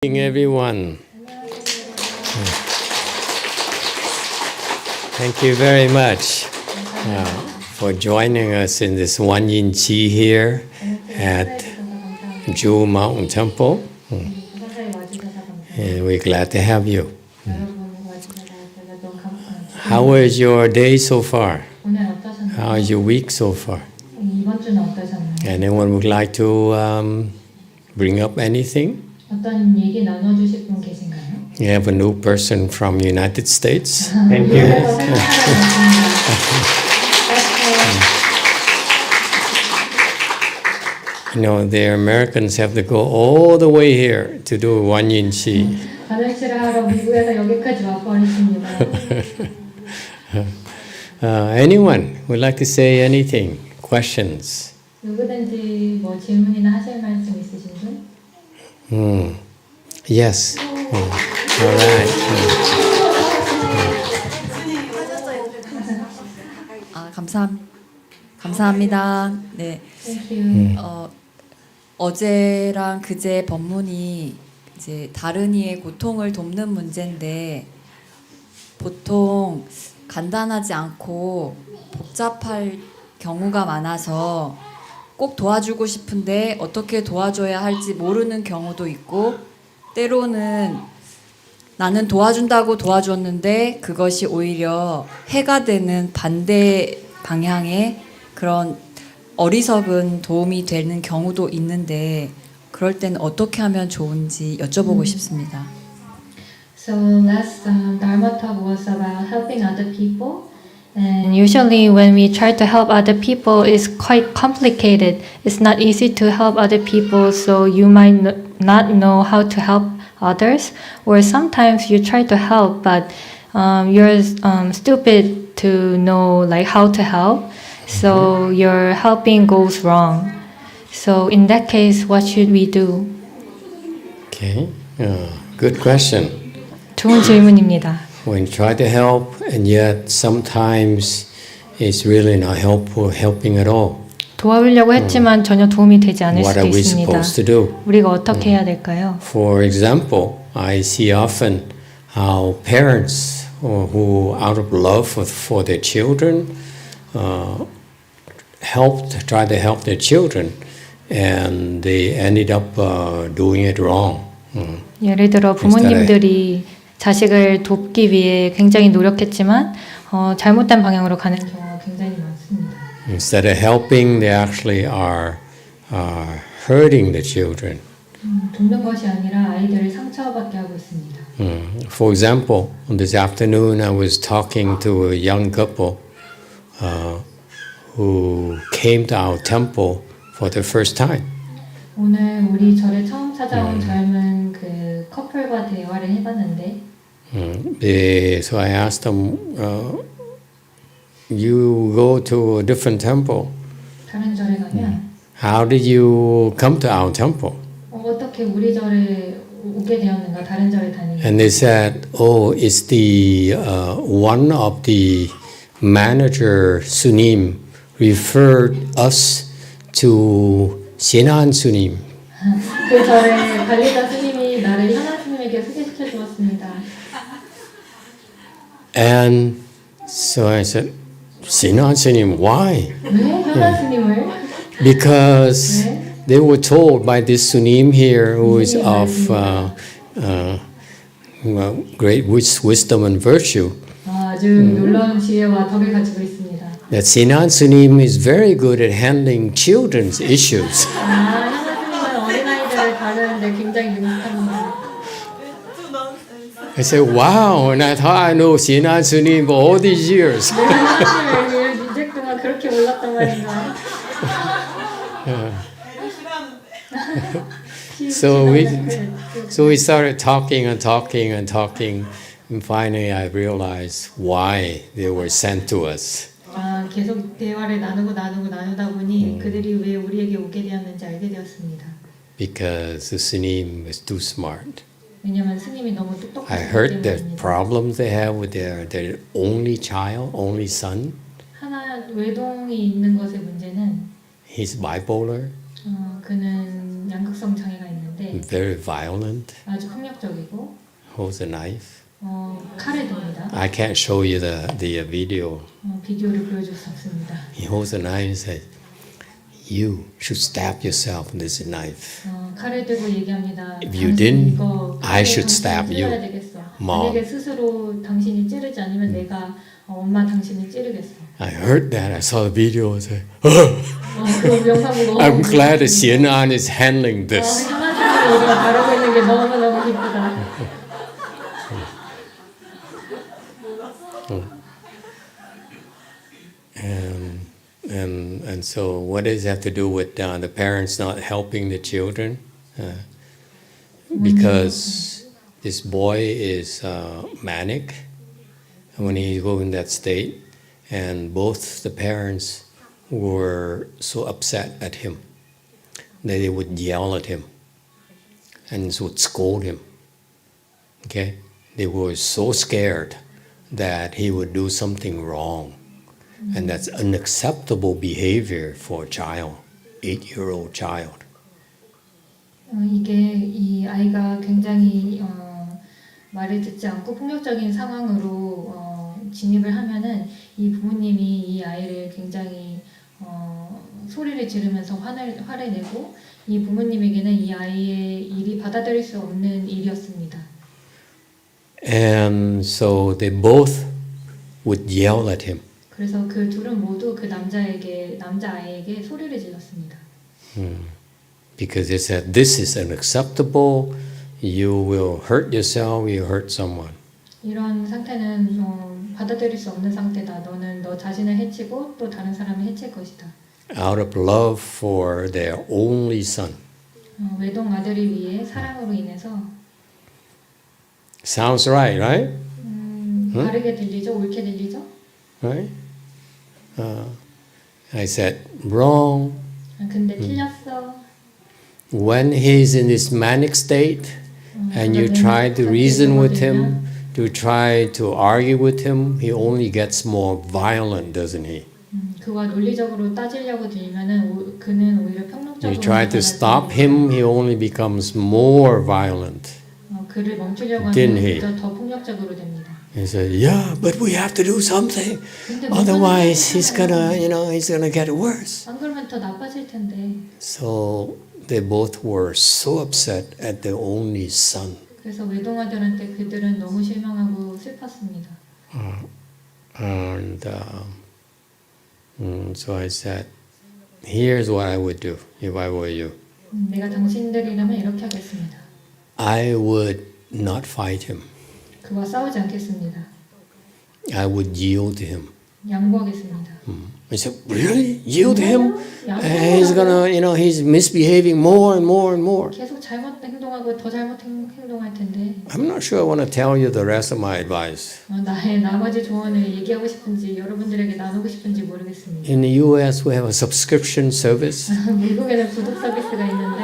Everyone. Thank you very much for joining us in this GuanYin Qi here at Ju Mountain Temple. And we're glad to have you. How was your day so far? How is your week so far? Anyone would like to bring up anything? 어떤 얘기 나눠주실 분 계신가요? You have a new person from United States. Thank you. You know, the Americans have to go all the way here to do GuanYin Qi. 가정치를 하러 미국에서 여기까지 와버리십니다. Anyone would like to say anything? Questions? 누구든지 뭐 질문이나 하실 말씀 있으신 분? Yes. All right. 감사합니다. 네. 어제랑 그제 법문이 이제 다른 이의 고통을 돕는 문제인데 보통 간단하지 않고 복잡할 경우가 많아서 꼭 도와주고 싶은데 어떻게 도와줘야 할지 모르는 경우도 있고 때로는 나는 도와준다고 도와줬는데 그것이 오히려 해가 되는 반대 방향의 그런 어리석은 도움이 되는 경우도 있는데 그럴 때는 어떻게 하면 좋은지 여쭤보고 싶습니다. So last Dharma talk was about helping other people. And usually when we try to help other people, it's quite complicated. It's not easy to help other people, so you might not know how to help others. Or sometimes you try to help, but you're stupid to know like how to help, so your helping goes wrong. So in that case, what should we do? Okay. Good question. 좋은 질문입니다. When you try to help, and yet sometimes it's really not helping at all. 도와주려고 했지만 전혀 도움이 되지 않을 What 수도 are we 있습니다. supposed to do? 우리가 어떻게 해야 될까요? For example, I see often how parents who, out of love for their children, try to help their children, and they ended up doing it wrong. 예를 들어 부모님들이 자식을 돕기 위해 굉장히 노력했지만 잘못된 방향으로 가는 경우가 굉장히 많습니다. Instead of helping, they actually are hurting the children. 돕는 것이 아니라 아이들을 상처받게 하고 있습니다. For example, this afternoon I was talking to a young couple who came to our temple for the first time. 오늘 우리 절에 처음 찾아온 젊은 그 커플과 대화를 해봤는데 So I asked them, you go to a different temple. 다른 절에 가면 How did you come to our temple? 어떻게 우리 절에 오게 되었는가 다른 절에 다니는 And they said, oh, it's the one of the manager Sunim referred us to Sinan Sunim. 그 절에 관리자 스님이 나를 현안 스님에게 소개시켜 주었습니다. And so I said, Sinan Sunim, why? 왜 현안 스님을? Because they were told by this Sunim here, who is of great wisdom and virtue, 아주 놀라운 지혜와 덕을 가지고 있습니다. that Sinan Sunim is very good at handling children's issues. 현안 스님은 어린아이들을 다루는데 굉장히 능숙합니다. I said, wow, and I thought I know Sinan Sunim for all these years. 현안 스님을 이제 동안 그렇게 몰랐단 말인가? So we started talking, and finally I realized why they were sent to us. 계속 대화를 나누다 보니 그들이 왜 우리에게 오게 되었는지 알게 되었습니다. Because the Sunim was too smart. 왜냐하면 스님이 너무 I 똑똑하기 heard the 때문입니다. problems they have with their only child, only son. 하나 외동이 있는 것의 문제는 He's bipolar. 그는 양극성 장애가 있는데 아이인데 very violent, 아주 폭력적이고 holds a knife. 칼을 듭니다. I can't show you the video. 비디오를 보여줄 수 없습니다. He holds a knife and says, "You should stab yourself with this knife." 칼을 들고 얘기합니다. If you didn't, 이거 I should stab 찔러야 you. 되겠어. Mom. 만약에 스스로 당신이 찌르지 않으면 내가 엄마 당신을 찌르겠어. I heard that. I saw the video and said, 그 영상 보고 I'm glad that Xianan is handling this. 현아님이 우리가 다루고 있는 게 너무너무 기쁘다. And so what does it have to do with the parents not helping the children? Because this boy is manic when he goes in that state, and both the parents were so upset at him that they would yell at him and would scold him. Okay? They were so scared that he would do something wrong. And that's unacceptable behavior for a child, 8-year-old child. 이게 이 아이가 굉장히 말을 듣지 않고 폭력적인 상황으로 진입을 하면은 이 부모님이 이 아이를 굉장히 소리를 지르면서 화를 내고 이 부모님에게는 이 아이의 일이 받아들일 수 없는 일이었습니다. And so they both would yell at him. 그래서 그 둘은 모두 그 남자아이에게 소리를 질렀습니다. Because they said, this is unacceptable, you will hurt yourself, you hurt someone. 이런 상태는 받아들일 수 없는 상태다. 너는 너 자신을 해치고 또 다른 사람을 해칠 것이다. Out of love for their only son. 외동 아들을 위해 사랑으로 인해서 Sounds right, right? 바르게 들리죠? 옳게 들리죠? Right? I said, wrong. 근데 틀렸어. When he's in this manic state and you try to reason with him, to try to argue with him, he only gets more violent, doesn't he? 그와 논리적으로 따지려고 들면은 그는 오히려 평론적으로 You try to stop him, he only becomes more violent. 그를 멈추려고 Didn't he? 하면 더 폭력적으로 됩니다. He said, "Yeah, but we have to do something. Otherwise, he's gonna get worse." 안 그러면 더 나빠질 텐데. So they both were so upset at their only son. 그래서 외동아들한테 그들은 너무 실망하고 슬펐습니다. And so I said, "Here's what I would do if I were you. 내가 당신들이라면 이렇게 하겠습니다. I would not fight him. 그와 싸우지 않겠습니다. I would yield to him." 양보하겠습니다. I said, "Really? Yield to him? And he's gonna, he's misbehaving more and more and more." 계속 잘못 행동하고 더 잘못 행동할 텐데. I'm not sure I want to tell you the rest of my advice. 나의 나머지 조언을 얘기하고 싶은지 여러분들에게 나누고 싶은지 모르겠습니다. In the U.S., we have a subscription service. 미국에는 구독 서비스가 있는데.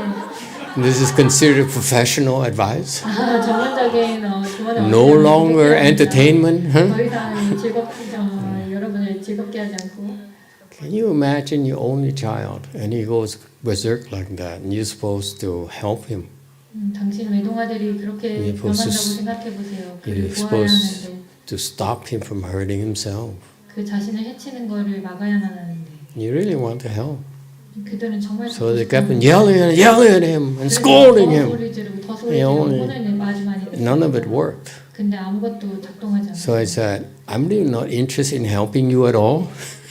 This is considered professional advice. 전문적인 조언을 No longer entertainment. Huh? 더 이상 여러분을 즐겁게 하지 않고. Can you imagine your only child and he goes berserk like that and you're supposed to help him? 당신 외동아들이 그렇게 변한다고 생각해 보세요. You're 그를 도와야 supposed 하는데 to stop him from hurting himself. 그 자신을 해치는 거를 막아야만 하는데. You really want to help. 그들은 정말 So they kept on yelling at him and scolding him. 소리 지르고 더 소리 지르고 혼을 많이 None of it worked. 근데 아무것도 작동하지 않아요. So I said, I'm really not interested in helping you at all.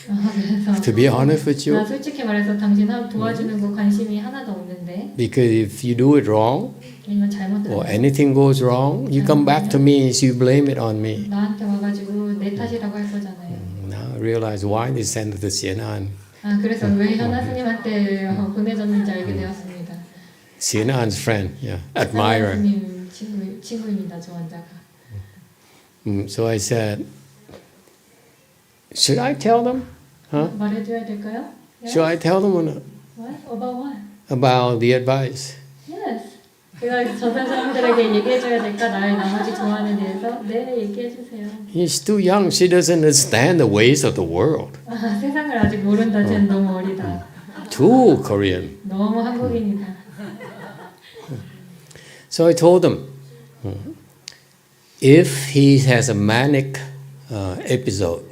그래서 To be honest with 나 you, 솔직히 말해서 당신 도와주는 거 관심이 하나도 없는데 because if you do it wrong 아니면 잘못하면 or anything goes wrong, you come back to me and you blame it on me. 나한테 와가지고 내 탓이라고 할 거잖아요. Now I realize why they sent it to Xianan. 그래서 왜 현아 스님한테 보내줬는지 알게 되었습니다. Xianan's friend, yeah, admirer. 스님 친구입니다, 저 환자가. So I said, should I tell them? Huh? 말해줘야 될까요? Yes? Should I tell them or not? What? About what? About the advice? Yes. 제가 저 사람들에게 얘기해줘야 될까? 나의 나머지 조언에 대해서? 네, 얘기해주세요. He's too young. She doesn't understand the ways of the world. 세상을 아직 모른다. 쟤는 너무 어리다. Too Korean. 너무 한국인이다. So I told him, if he has a manic episode,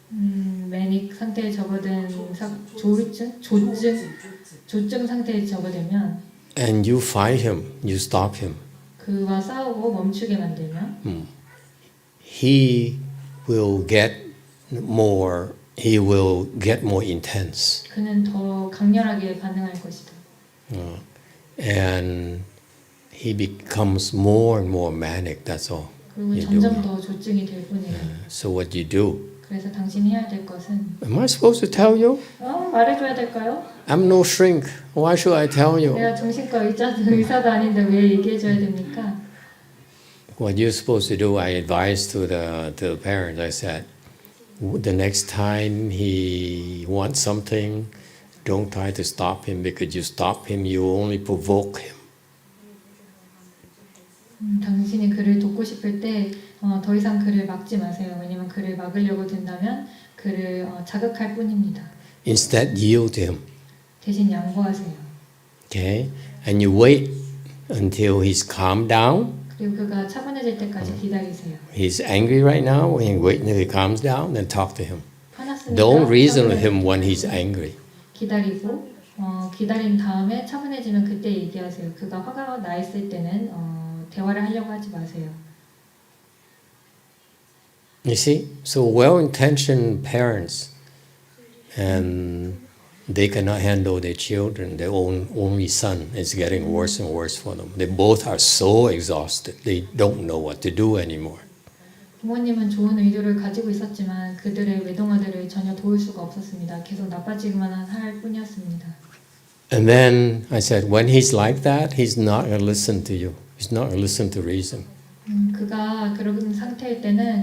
매닉 상태에 접어든 조증 상태에 접어들면 and you fight him, you stop him, 그와 싸우고 멈추게 만들면 he will get more intense. 그는 더 강렬하게 반응할 것이다. And he becomes more and more manic, that's all. 그리고 you 점점 do. 더 조증이 될 뿐이에요. So what you do? 그래서 당신이 해야 될 것은 Am I supposed to tell you? 말해줘야 될까요? I'm no shrink. Why should I tell you? 내가 정신과 의사도 아닌데 왜 얘기해줘야 됩니까? What you're supposed to do, I advised to the parents. I said, the next time he wants something, don't try to stop him because you stop him, you only provoke him. 당신이 그를 돕고 싶을 때 더 이상 그를 막지 마세요. 왜냐면 그를 막으려고 든다면 그를 자극할 뿐입니다. Instead, yield to him. 대신 양보하세요. Okay? And you wait until he's calmed down. 그리고 그가 차분해질 때까지 기다리세요. He's angry right now. And wait until he calms down, then talk to him. 화났으니까 Don't reason with him when he's angry. 기다리고 기다린 다음에 차분해지면 그때 얘기하세요. 그가 화가 나 있을 때는 대화를 하려고 하지 마세요. You see, so well-intentioned parents, and they cannot handle their children. Their only son is getting worse and worse for them. They both are so exhausted. They don't know what to do anymore. 부모님은 좋은 의도를 가지고 있었지만 그들의 외동아들을 전혀 도울 수가 없었습니다. 계속 나빠지기만 할 뿐이었습니다. And then I said, when he's like that, he's not going to listen to you. He's not going to listen to reason. 그가 그런 상태일 때는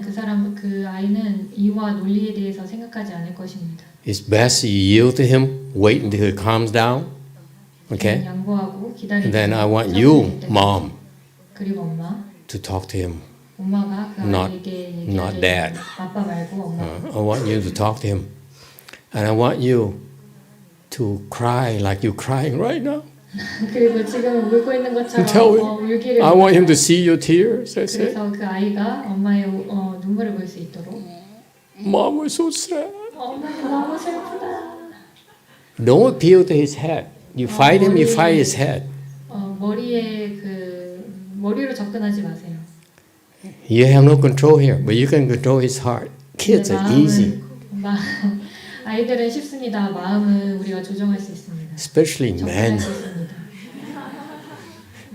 그 아이는 이와 논리에 대해서 생각하지 않을 것입니다. It's best you yield to him, wait until he calms down. Okay? 양보하고 기다리고. And then I want you, mom, 그리고 엄마. to talk to him. 엄마가 그 아이에게 Not dad. 아빠 말고 엄마. I want you to talk to him. And I want you to cry like you're crying right now. 그리고 지금 울고 있는 것처럼 Tell him. 울기를. I want him to see your tears. I said, 그래서 그 아이가 엄마의 눈물을 볼 수 있도록. Mom was so sad. 엄마 너무 슬프다. Don't appeal to his head. You fight him, you fight his head. 머리로 접근하지 마세요. You have no control here, but you can control his heart. Kids are easy. 아이들은 쉽습니다. 마음은 우리가 조정할 수 있습니다. Especially men. 수 있습니다.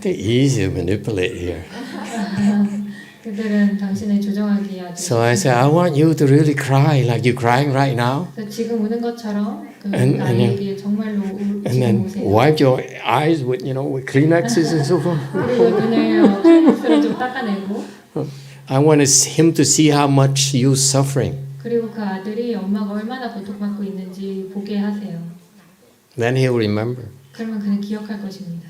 They're easy to manipulate here. 그들은 당신을 조정하기 아주. So I said, I want you to really cry like you're crying right now. 지금 우는 것처럼 그 And 아이에게 정말로 And 지금 then 우세요. wipe your eyes with, with Kleenexes and so forth. 그리고 눈을 클리닉스로 좀 닦아내고. I want him to see how much you're suffering. 그리고 그 아들이 엄마가 얼마나 고통받고 있는지 보게 하세요. Then he'll remember. 그러면 그는 기억할 것입니다.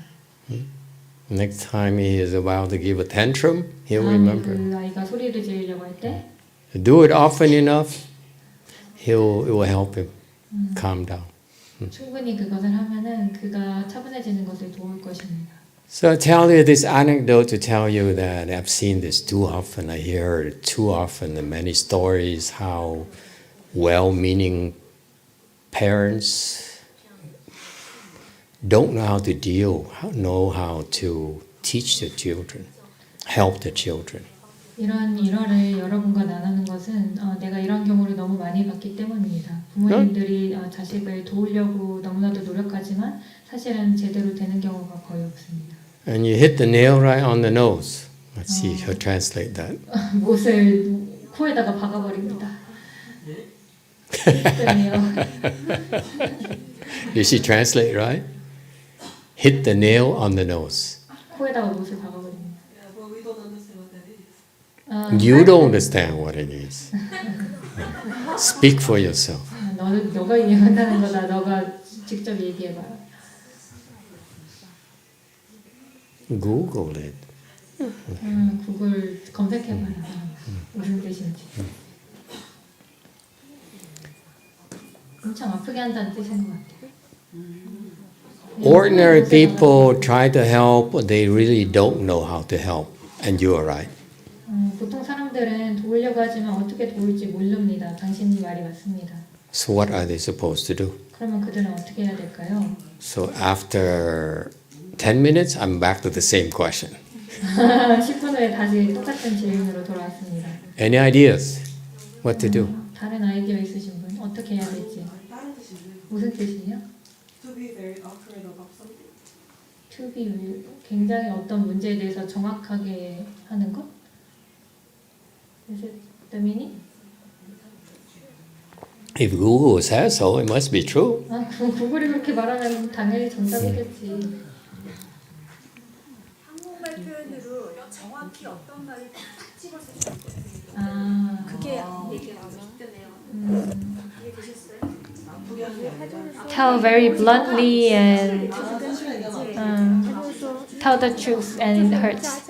Next time he is about to give a tantrum, he'll 다음에 remember. 그 아이가 소리를 지르려고 할 때 Do it often enough, it will help him calm down. 충분히 그것을 하면은 그가 차분해지는 것을 도울 것입니다. So I tell you this anecdote to tell you that I've seen this too often. I hear it too often in many stories how well-meaning parents don't know how to know how to teach their children, help the children. 이런 일화를 여러분과 나누는 것은 내가 이런 경우를 너무 많이 봤기 때문입니다. 부모님들이 자식을 도우려고 너무나도 노력하지만 사실은 제대로 되는 경우가 거의 없습니다. And you hit the nail right on the nose. Let's see if he'll translate that. 못을 코에다가 박아버립니다. Did she translate right? Hit the nail on the nose. 코에다가 못을 박아버립니다. You don't understand what it is. Speak for yourself. 너가 이해 못하는 거다. 너가 직접 얘기해봐. Google it. 구글 검색해봐라. 무슨 뜻인지. 엄청 아프게 한다는 뜻인 것 같아요. ordinary people try to help, they really don't know how to help. And you are right. 보통 사람들은 도우려고 하지만 어떻게 도울지 모릅니다. 당신이 말이 맞습니다. So what are they supposed to do? 그러면 그들은 어떻게 해야 될까요? So after 10 minutes, I'm back to the same question. 10분 후에 다시 똑같은 질문으로 돌아왔습니다. Any ideas? What to do? 다른 아이디어 있으신 분? 어떻게 해야 될지? 무슨 뜻이에요? To be very accurate about something. To be 굉장히 어떤 문제에 대해서 정확하게 하는 것? Is it the meaning? If Google says so, it must be true. 그럼 구글이 그렇게 말하면 당연히 정답이겠지. 한국말 표현으로 정확히 어떤 말을 딱 집어서 그게 얘기가 있더네요. 이해되셨어요? tell very bluntly and tell the truth and it hurts.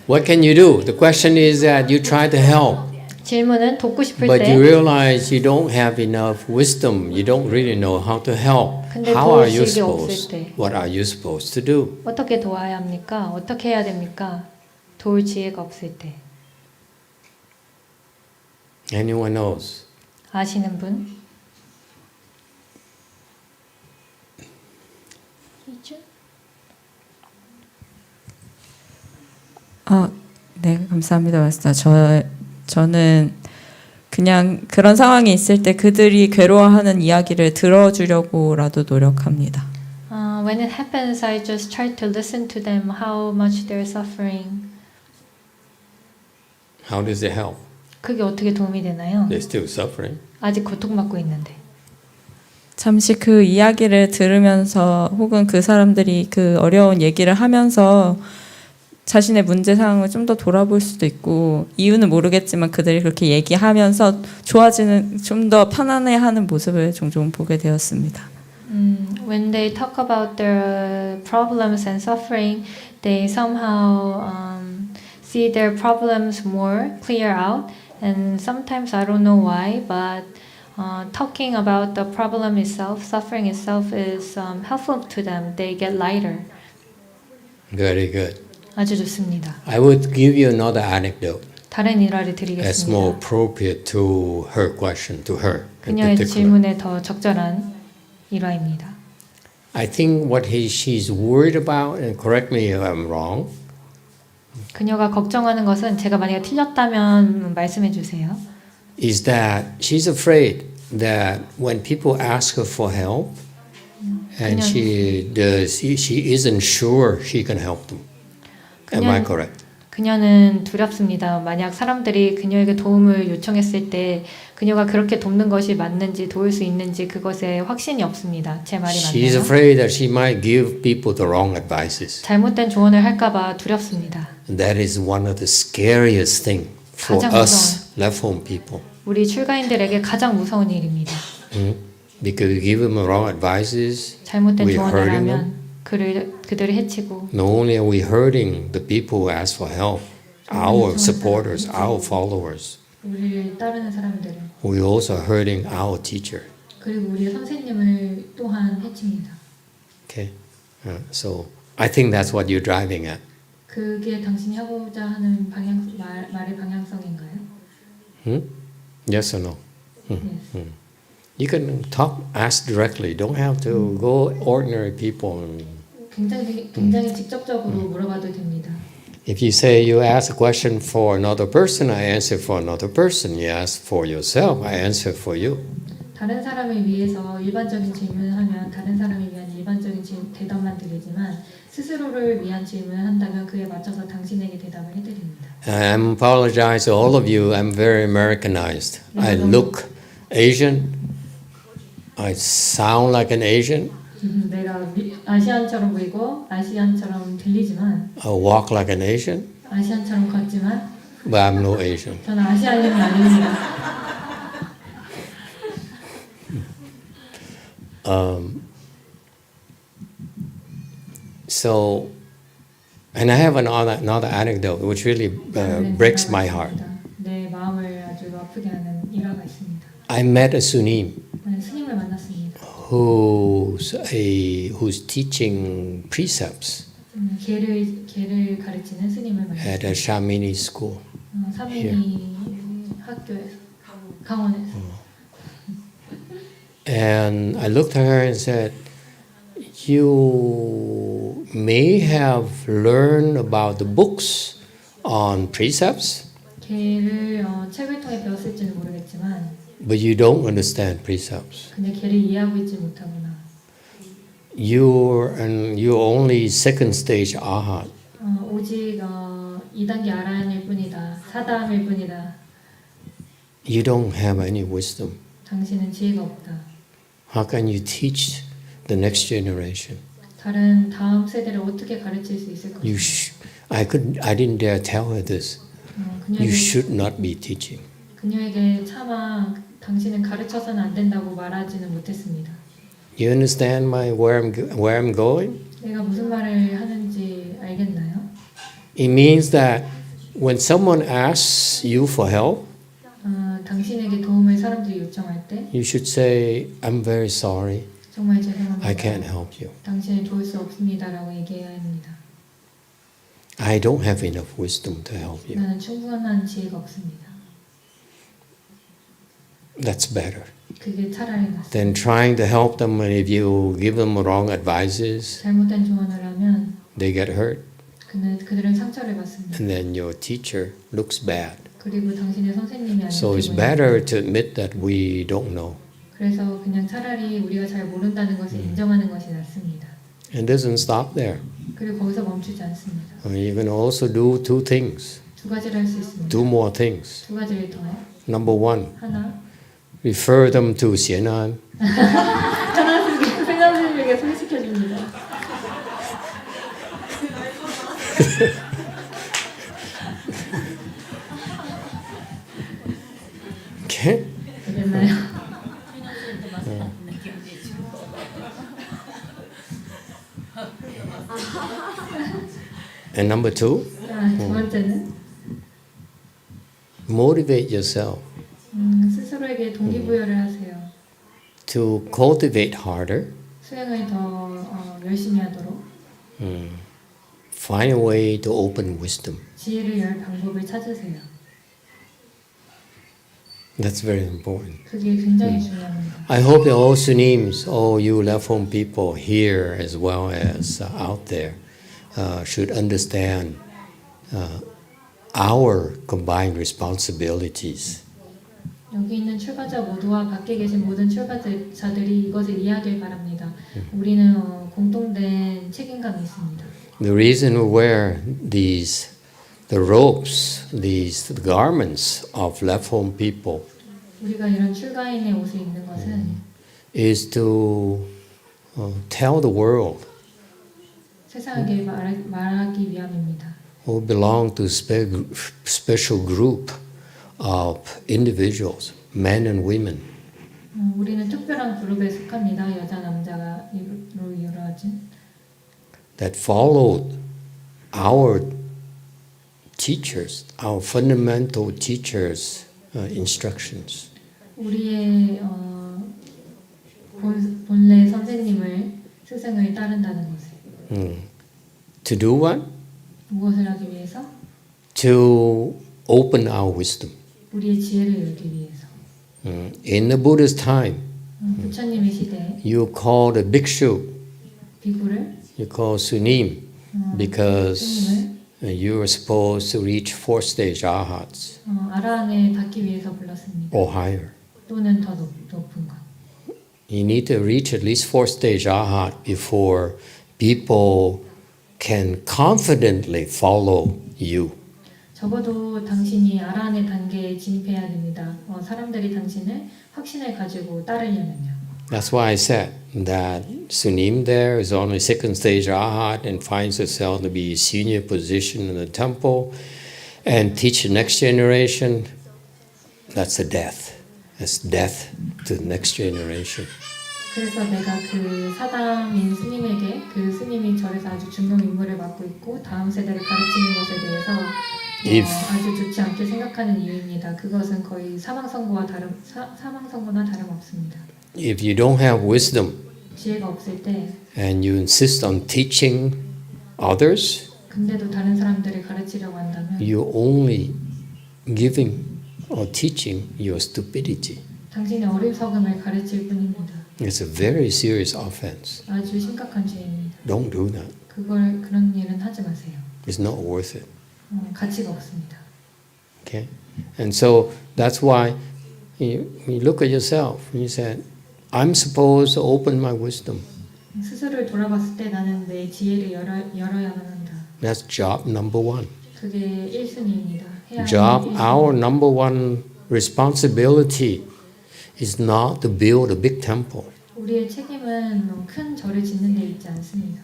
What can you do? The question is that you try to help, 질문은 돕고 싶을 but you 때 realize you don't have enough wisdom. You don't really know how to help. 근데 How 도울 are you 지식이 없을 supposed? 때. What are you supposed to do? 어떻게 도와야 합니까? 어떻게 해야 됩니까? 도울 지혜가 없을 때. Anyone knows? 아시는 분? 네, 감사합니다, 마스터. 저는 그냥 그런 상황이 있을 때 그들이 괴로워하는 이야기를 들어주려고라도 노력합니다. When it happens, I just try to listen to them, how much they're suffering. How does it help? 그게 어떻게 도움이 되나요? They're still suffering. 아직 고통받고 있는데. 잠시 그 이야기를 들으면서 혹은 그 사람들이 그 어려운 얘기를 하면서 자신의 문제 상황을 좀 더 돌아볼 수도 있고 이유는 모르겠지만 그들이 그렇게 얘기하면서 좋아지는 좀 더 편안해하는 모습을 종종 보게 되었습니다. When they talk about their problems and suffering, they somehow see their problems more clear out. And sometimes I don't know why, but talking about the problem itself, suffering itself, is helpful to them. They get lighter. Very good. 아주 좋습니다. I would give you another anecdote 다른 일화를 that's more 드리겠습니다. appropriate to her question, to her in 그녀의 particular. 질문에 더 적절한 일화입니다. I think what she's worried about, and correct me if I'm wrong, 그녀가 걱정하는 것은 제가 만약에 틀렸다면 말씀해 주세요. is that she's afraid that when people ask her for help, and she isn't sure she can help them. Am I correct? 그녀는 두렵습니다. 만약 사람들이 그녀에게 도움을 요청했을 때 그녀가 그렇게 돕는 것이 맞는지 도울 수 있는지 그것에 확신이 없습니다. 제 말이 She's 맞나요? afraid that she might give people the wrong advices. 잘못된 조언을 할까봐 두렵습니다. And that is one of the scariest thing for 가장 us left home people. 우리 출가인들에게 가장 무서운 일입니다. Because we give them the wrong advices, 잘못된 we're 조언을 hurting them. 하면 그들을 해치고 Not only are we hurting the people who ask for help, our supporters, our followers, 우리를 따르는 사람들을 we're also hurting our teacher. 그리고 우리 선생님을 또한 해칩니다. Okay, so I think that's what you're driving at. 그게 당신이 하고자 하는 말의 방향성인가요? Yes or no? Yes. You can talk, ask directly. Don't have to go ordinary people. 굉장히 직접적으로 물어봐도 됩니다. If you say you ask a question for another person, I answer for another person. You ask for yourself, I answer for you. 다른 사람을 위해서 일반적인 질문을 하면 다른 사람을 위한 일반적인 대답만 드리지만 스스로를 위한 질문을 한다면 그에 맞춰서 당신에게 대답을 해드립니다. I apologize to all of you. I'm very Americanized. I look Asian. I sound like an Asian. 내가 아시안처럼 보이고 아시안처럼 들리지만 I walk like an Asian, 아시안처럼 걷지만 but I'm no Asian. 저는 아시안인은 아닙니다. And I have another anecdote which really breaks my heart. 네, 내 마음을 아주 아프게 하는 일화가 있습니다. I met a Sunim 스님을 만났습니다. who's teaching precepts 계를 가르치는 스님을 at 만났습니다. a Shamini school. 사민이 학교에서 강원에서. And I looked at her and said, you may have learned about the books on precepts, 걔를 책을 통해 배웠을지는 모르겠지만 but you don't understand precepts. 근데 걔를 이해하고 있지 못하구나. You're only second stage arhat. 오직 2단계 아라한일 뿐이다. 4다음일 뿐이다. You don't have any wisdom. 당신은 지혜가 없다. How can you teach the next generation? 다음 세대를 어떻게 가르칠 수 있을 것인가? I didn't dare tell her this. You should not be teaching. 그녀에게 차마 당신은 가르쳐서는 안 된다고 말하지는 못했습니다. You understand where I'm going? 내가 무슨 말을 하는지 알겠나요? It means that when someone asks you for help, 당신에게 도움을 사람들이 요청할 때 you should say, I'm very sorry. 정말 죄송합니다. I can't help you. 당신을 도울 수 없습니다라고 얘기해야 합니다. I don't have enough wisdom to help you. 나는 충분한 지혜가 없습니다. That's better 그게 차라리 낫습니다. than trying to help them, and if you give them wrong advices, 잘못된 조언을 하면 they get hurt, 그들은 상처를 받습니다. and then your teacher looks bad. 그리고 당신의 선생님이 안 So it's 좋게 better to admit that we don't know. 그래서 그냥 차라리 우리가 잘 모른다는 것을 인정하는 것이 낫습니다. It doesn't stop there. 그리고 거기서 멈추지 않습니다. You can also do two things, 두 가지를 할 수 있습니다. two more things. 두 가지를 더해. Number one, 하나, refer them to Xianan. 선생님에게 소개시켜줍니다. Okay? 됐나요? And number two, 두 번째는 motivate yourself 스스로에게 동기부여를 하세요. to cultivate harder, 수행을 더 열심히 하도록 find a way to open wisdom. 지혜를 열 방법을 찾으세요. That's very important. 그게 굉장히 중요합니다. I hope that all Sunims, all you left home people here as well as out there, should understand our combined responsibilities. 여기 있는 출가자 모두와 밖에 계신 모든 출가자들이 이것을 이해하길 바랍니다. 우리는 공통된 책임감이 있습니다. The reason we wear the robes, these garments of left home people 우리가 이런 출가인의 옷을 입는 것은 is to tell the world 세상에게 말하기 위함입니다. who belong to special group of individuals, men and women, 우리는 특별한 그룹에 속합니다. 여자, 남자가 이루어진 that followed our teachers, our fundamental teachers' instructions. 우리의 본래 선생님을 스승을 따른다는 것을. To do what? 무엇을 하기 위해서? To open our wisdom. 우리의 지혜를 열기 위해서. In the Buddha's time, 부처님의 시대에 you call the bhikshu, 비구를 you call sunim, because 스님을 you are supposed to reach fourth stage arhats 아라한에 닿기 위해서 불렀습니다. or higher. 또는 더 높은 것. You need to reach at least fourth stage arhat before people can confidently follow you. 적어도 당신이 아라한의 단계에 진입해야 됩니다. 사람들이 당신을 확신을 가지고 따르려면요. That's why I said that Sunim there is only second stage arhat and finds herself to be senior position in the temple and teach the next generation. That's a death. That's death to the next generation. 그래서 내가 그 사담인 스님에게 그 스님이 절에서 아주 중요한 임무를 맡고 있고 다음 세대를 가르치는 것에 대해서 아주 좋지 않게 생각. 생각하는 이유입니다. 그것은 거의 사망 선고나 다름없습니다. If you don't have wisdom 지혜가 없을 때 and you insist on teaching others, 근데도 다른 사람들을 가르치려고 한다면 you're only giving or teaching your stupidity. 당신의 어리석음을 가르칠 뿐입니다. It's a very serious offense. 아주 심각한 죄입니다. Don't do that. 그런 일은 하지 마세요. It's not worth it. 가치가 없습니다. Okay? And so that's why you look at yourself and you said, I'm supposed to open my wisdom. 스스로를 돌아봤을 때 나는 내 지혜를 열어야만 한다. That's job number one. 그게 1순위입니다. 해야 Job, 하는 our number one responsibility is not to build a big temple, 우리의 책임은 큰 절을 짓는 데 있지 않습니다.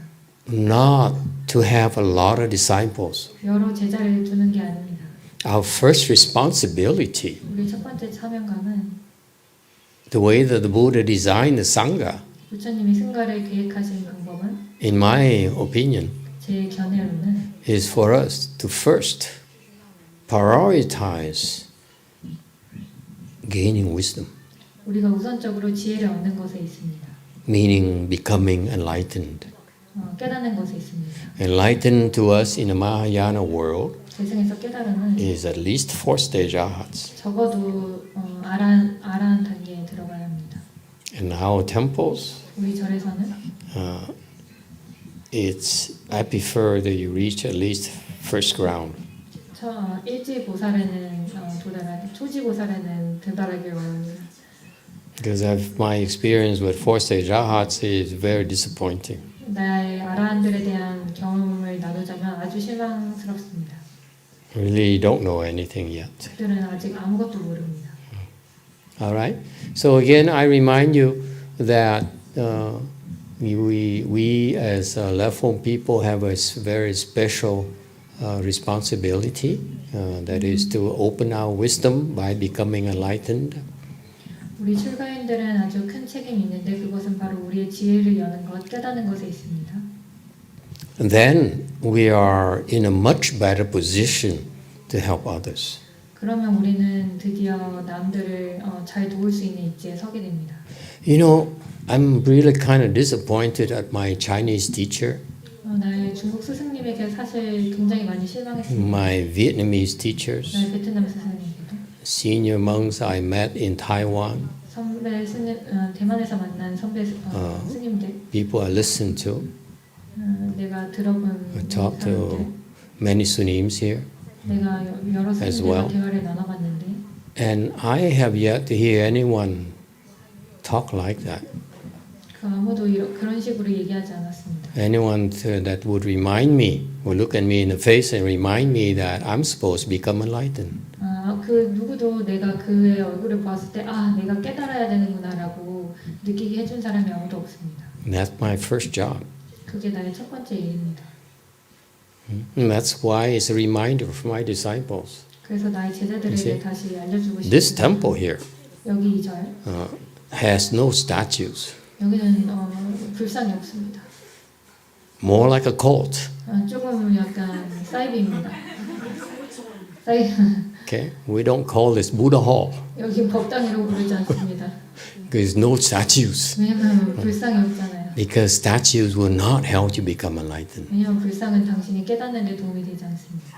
not to have a lot of disciples. 여러 제자를 두는 게 아닙니다. Our first responsibility, 우리의 첫 번째 사명감은 the way that the Buddha designed the Sangha, 부처님이 승가를 계획하신 방법은 in my opinion, 제 견해로는 is for us to first prioritize gaining wisdom, 우리가 우선적으로 지혜를 얻는 것에 있습니다. meaning becoming enlightened. 깨닫는 것에 있습니다. Enlightened to us in the Mahayana world 재승에서 깨달음은 is at least 4-stage arhats. 적어도 아란 단계에 들어가야 합니다. In our temples, 우리 절에서는 I prefer that you reach at least first ground. 일지보살에는 초지보살에는 도달하길 원합니다. Because my experience with 4-stage arhats is very disappointing. 나의 아라한들에 대한 경험을 나누자면 아주 실망스럽습니다. Really don't know anything yet. 그들은 아직 아무것도 모릅니다. All right. So again, I remind you that we as left home people have a very special responsibility. That is to open our wisdom by becoming enlightened. 우리 출가인들은 아주 큰 책임이 있는데 그것은 바로 우리의 지혜를 여는 것, 깨닫는 것에 있습니다. And then we are in a much better position to help others. 그러면 우리는 드디어 남들을 잘 도울 수 있는 입지에 서게 됩니다. You know, I'm really kind of disappointed at my Chinese teacher, 나의 중국 스승님에게 사실 굉장히 많이 실망했습니다. my Vietnamese teachers, 나의 베트남 스승님께도 senior monks I met in Taiwan, 선배 스님 대만에서 만난 선배 스님들 people I listened to, 내가 들어본 I talked to 사람들 many Sunims here, 내가 여러 as 스님들과 well. 대화를 나눠봤는데 and I have yet to hear anyone talk like that. 아무도 그런 식으로 얘기하지 않았습니다. Anyone that would remind me, would look at me in the face and remind me that I'm supposed to become enlightened. 그 누구도 내가 그의 얼굴을 보았을 때 내가 깨달아야 되는구나라고 느끼게 해준 사람이 아무도 없습니다. And that's my first job. 그게 나의 첫 번째 일입니다. And that's why it's a reminder for my disciples. 그래서 나의 제자들에게 다시 알려주고 This 싶습니다. temple here 여기 이 절, has no statues, 여기는 불상이 없습니다. more like a cult. 조금 약간 사이비입니다. Okay, we don't call this Buddha Hall 여기 법당이라고 부르지 않습니다. because no statues. 왜냐면 불상이 없잖아요. Because statues will not help you become enlightened. 왜냐면 불상은 당신이 깨닫는 데 도움이 되지 않습니다.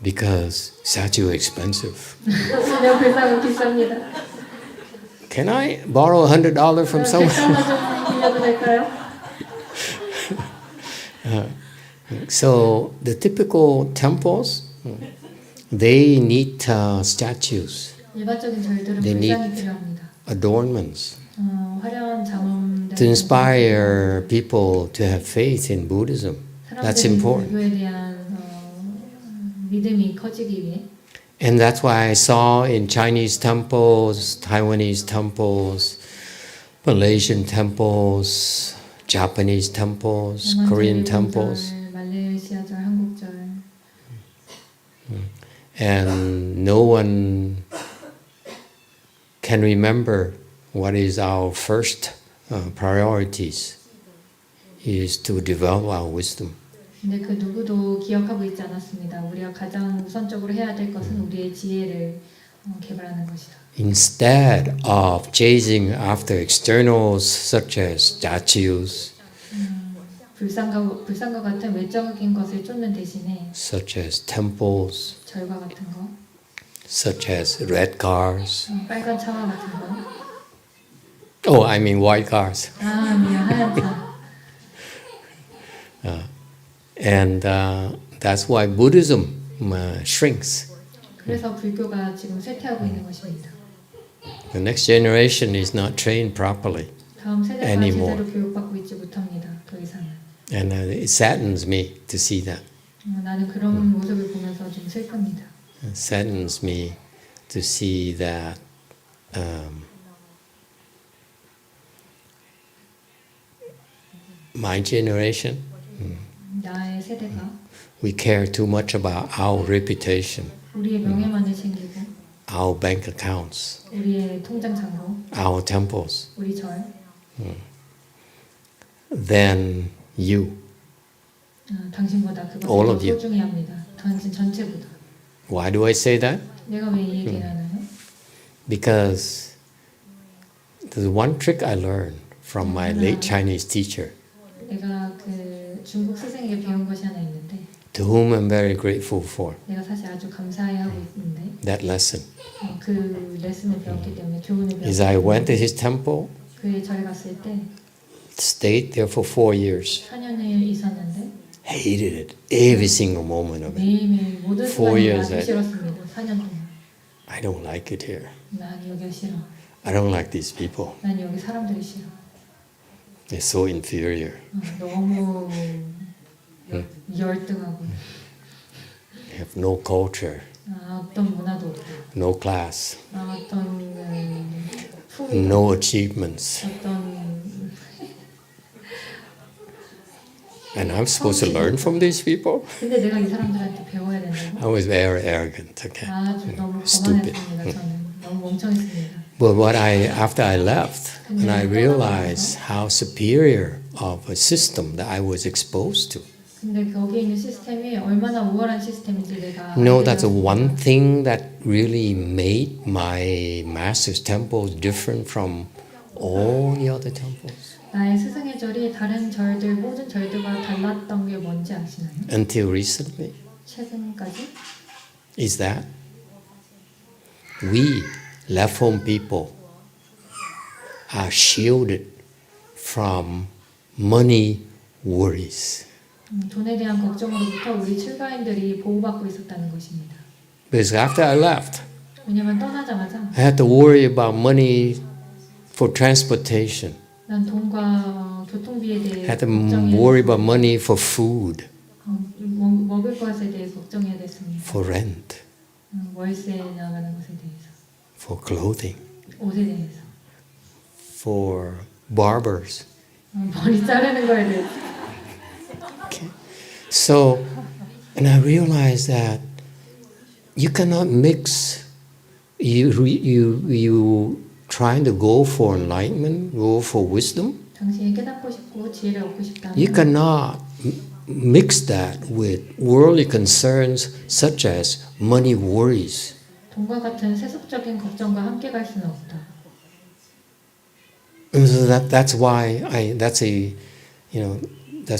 Because statues are expensive. 왜냐면 불상은 비쌉니다. Can I borrow $100 from someone? 100달러 좀 빌려도 될까요? So the typical temples, they need statues, 일반적인 절들은 They 불상이 need- 필요합니다. adornments, 화려한 장엄들 to inspire people to have faith in Buddhism. That's 사람들이 important. 불교에 대한 믿음이 커지기 위해 And that's why I saw in Chinese temples, Taiwanese temples, Malaysian temples, Japanese temples, Korean temples, 말레이시아절, 한국절 and no one can remember what is our first priorities is to develop our wisdom. 근데 그 누구도 기억하고 있지 않았습니다. 우리가 가장 우선적으로 해야 될 것은 우리의 지혜를 개발하는 것이다. Instead of chasing after externals such as statues, 불상과 같은 외적인 것을 쫓는 대신에 such as temples, 절과 같은 거, such as red cars. 빨간 차와 같은 거. Oh, I mean white cars. 아니요, 하얀 차. And that's why Buddhism shrinks. 그래서 불교가 지금 쇠퇴하고 있는 것입니다. The next generation is not trained properly. 다음 세대가 Anymore. 제대로 교육받고 있지 못합니다. 더 이상은. And it saddens me to see that. 나는 그런 모습을 보면서 좀 슬픕니다. It saddens me to see that my generation, 나의 세대가 we care too much about our reputation, 우리의 명예만을 챙기고 our bank accounts, 우리의 통장 잔고, our temples, 우리 절, than you. 당신보다 All 그것을 더 of you. 소중히 합니다. 당신 전체보다. Why do I say that? 내가 왜 이 얘기를 하나요? Because there's one trick I learned from my late Chinese teacher, 내가 그 중국 스승에게 배운 것이 하나 있는데 to whom I'm very grateful for 내가 사실 아주 감사해하고 있는데 that lesson. 그 레슨을 배웠기 때문에 교훈을 Is 배웠기 I 때문에 went to his temple, 그의 절에 갔을 때 stayed there for 4 years, 4년을 있었는데 hated it, every single moment of it. 매일매일 모든 4 순간이 years 아주 싫었습니다. 4년 동안. I don't like it here. 난 여기가 싫어. I don't like these people. 난 여기 사람들이 싫어. They're so inferior. 너무 열등하고 They have no culture, 어떤 문화도 없고 no class, 어떤 품위 no achievements. 어떤 And I'm supposed to learn from these people? 근데 내가 이 사람들한테 배워야 된다고? I was very arrogant, okay? 아주 너무 Stupid. 거만했습니다. 저는 너무 멍청했습니다. But after I left, and I realized how superior of a system that I was exposed to. 근데 거기에 있는 시스템이 얼마나 우월한 시스템인지 내가 You know, 알게 that's the 되었습니다. one thing that really made my master's temple different from all the other temples. 나의 스승의 절이 다른 절들 모든 절들과 달랐던 게 뭔지 아시나요? Until recently, 최근까지 is that we left home people are shielded from money worries. 돈에 대한 걱정으로부터 우리 출가인들이 보호받고 있었다는 것입니다. Because after I left, 왜냐면 떠나자마자 I had to worry about money for transportation. 난 돈과 교통비에 대해 I had to 걱정해야 worry 됐습니다. about money for food, 먹을 것에 대해 걱정해야 됐습니다. for rent, 월세 나가는 것에 대해서, for clothing, 옷에 대해서, for barbers. 머리 자르는 거에 대해서. Okay. So, and I realized that you cannot mix you trying to go for enlightenment, go for wisdom. 당신이 깨닫고 싶고 지혜를 얻고 싶다면 You cannot mix that with worldly concerns such as money worries. 돈과 같은 세속적인 걱정과 함께 갈 수는 없다. And so that's why that's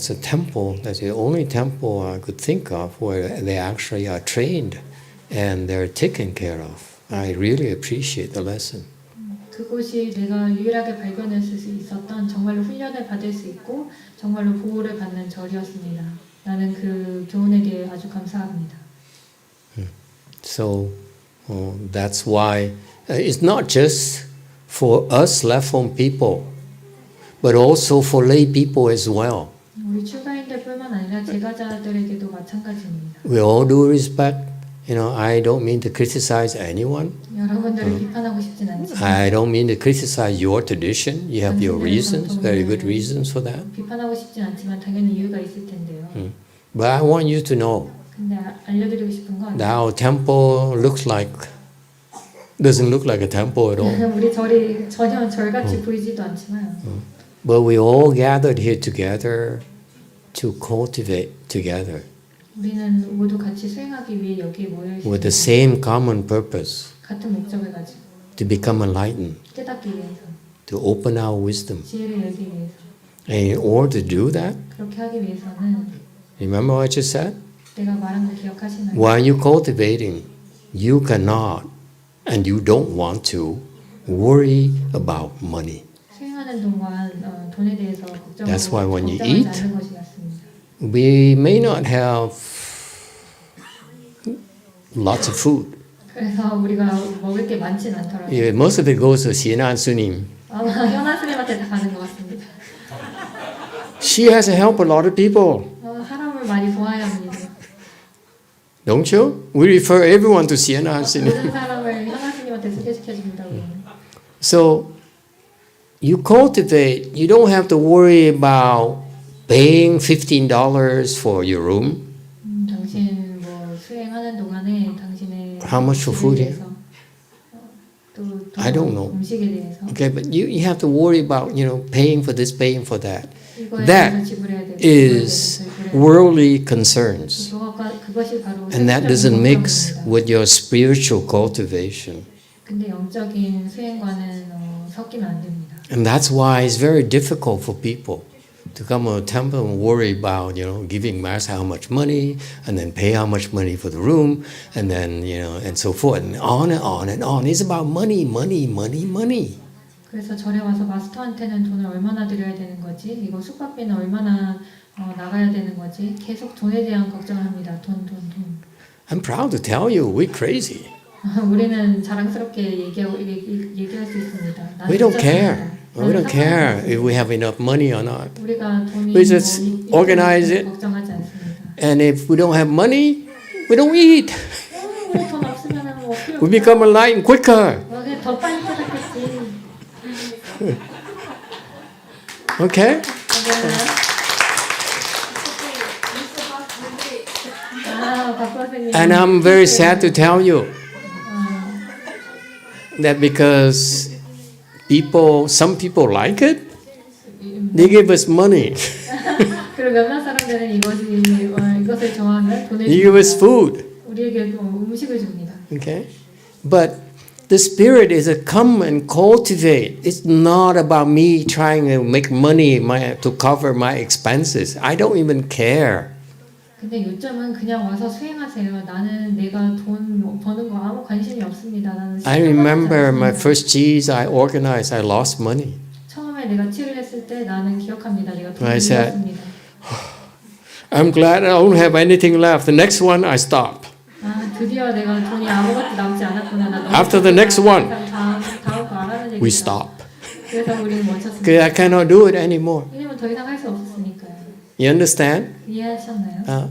a temple. That's the only temple I could think of where they actually are trained and they're taken care of. I really appreciate the lesson. 그곳이 내가 유일하게 발견했을 수 있었던 정말로 훈련을 받을 수 있고 정말로 보호를 받는 절이었습니다. 나는 그 교훈에 대해 아주 감사합니다. So that's why it's not just for us left home people, but also for lay people as well. 우리 출가인들뿐만 아니라 제가자들에게도 마찬가지입니다. With all due respect, I don't mean to criticize anyone. 여러분들을 비판하고 싶진 않지만 I don't mean to criticize your tradition. You have your reasons, very good reasons for that. 비판하고 싶진 않지만 당연히 이유가 있을 텐데요. But I want you to know 근데 알려드리고 싶은 건 that our temple doesn't look like a temple at all. 우리 절이 전혀 절같이 보이지도 않지만 But we all gathered here together to cultivate together 우리는 모두 같이 수행하기 위해 여기에 모여 with the 있습니다. same common purpose 같은 목적을 가지고 to become enlightened, 깨닫기 위해서, to open our wisdom. 지혜를 열기 위해서. And in order to do that, 그렇게 하기 위해서는 remember what I just said? 내가 말한 거 기억하시나요? While you're cultivating, you cannot and you don't want to worry about money. 수행하는 동안 돈에 대해서 That's why when you 걱정하지 eat, 않는 것이 맞습니다. We may not have lots of food. 그래서 우리가 먹을 게 많진 않더라고요. Yeah, most of it goes to Sienna Sunim. 아마 현아 스님한테 다 가는 것 같습니다. She has to help a lot of people, 사람을 많이 도와야 합니다. don't you? We refer everyone to Sienna Sunim. 모든 사람을 현아 스님한테 소개시켜준다고. So you cultivate. You don't have to worry about paying $15 for your room. 당신 뭐 수행하는 동안에 당신의 How much for food here? 또 I don't know. 음식에 대해서 Okay, but you have to worry about paying for this, paying for that. 이거에 That 대해서 지불해야 되고 is worldly concerns. 그것이 바로 And that 세속적인 doesn't mix 걱정입니다. with your spiritual cultivation. 근데 영적인 수행과는 섞이면 안 됩니다. And that's why it's very difficult for people to come to a temple and worry about, giving mass how much money, and then pay how much money for the room, and then, and so forth, and on and on and on. It's about money, money, money, money. 그래서 절에 와서 마스터한테는 돈을 얼마나 드려야 되는 거지? 이거 숙박비는 얼마나 나가야 되는 거지? 계속 돈에 대한 걱정을 합니다. 돈. I'm proud to tell you, we're crazy. 우리는 자랑스럽게 얘기할 수 있습니다. 나는 We don't 진짜 care. 좋습니다. We don't 나는 care 상관없습니다. if we have enough money or not. 우리가 돈이 We just organize it. 걱정하지 않습니다. And if we don't have money, we don't eat. 우리 돈 없으면 뭐 필요 We become enlightened quicker. 그냥 더 빨리 깨닫겠지. Okay? 박 선생님. And I'm very sad to tell you that because some people like it, they give us money. 그리고 몇몇 사람들은 이것을 좋아하면 돈을 They give us food. 우리에게 음식을 줍니다. Okay? But the spirit is to come and cultivate. It's not about me trying to make money to cover my expenses. I don't even care. 근데 요점은 그냥 와서 수행하세요. 나는 내가 돈 버는 거 아무 관심이 없습니다. 나는 I remember my first cheese I organized, I lost money. 처음에 내가 칠을 했을 때 나는 기억합니다. 내가 돈을 I said, 잃었습니다. I'm glad I don't have anything left. The next one I stop. 드디어 내가 돈이 아무것도 남지 않았구나. 나 너무 After the next one, 다음 거 안 하는 얘기다. we stop. 그래서 우리는 멈췄습니다. Because I cannot do it anymore. 왜냐면 더 이상 할 수 없었으니까요. You understand? 이해하셨나요?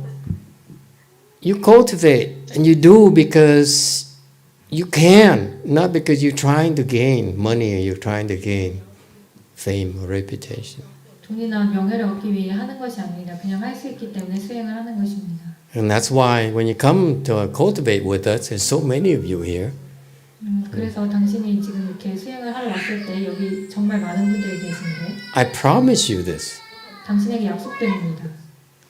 You cultivate and you do because you can, not because you're trying to gain money or you're trying to gain fame or reputation. 돈이나 명예를 얻기 위해 하는 것이 아니라 그냥 할 수 있기 때문에 수행을 하는 것입니다. And that's why when you come to cultivate with us, there's so many of you here. 그래서 당신이 지금 이렇게 수행을 하러 왔을 때 여기 정말 많은 분들이 계신데 I promise you this. 당신에게 약속드립니다.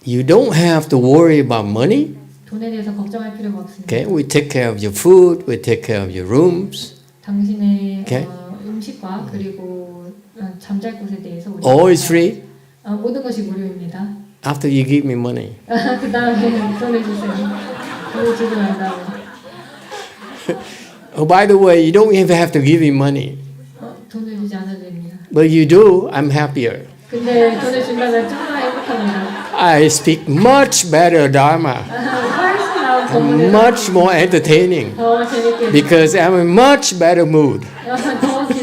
You don't have to worry about money. 돈에 대해서 걱정할 필요가 없습니다. Okay, we take care of your food, we take care of your rooms. 당신의 Okay. 음식과 그리고 잠잘 곳에 대해서 우리 All is free 모든 것이 무료입니다. after you give me money. 그 다음에 돈을 주세요. 돈을 주고 난 다음에 Oh, by the way, you don't even have to give me money. 돈을 주지 않아도 됩니다. But you do, I'm happier. 근데 돈을 준다면 좀 더 행복합니다. I speak much better Dharma, 훨씬 나은 법문을 much more entertaining, 더 재밌게 because I'm in much better mood. 더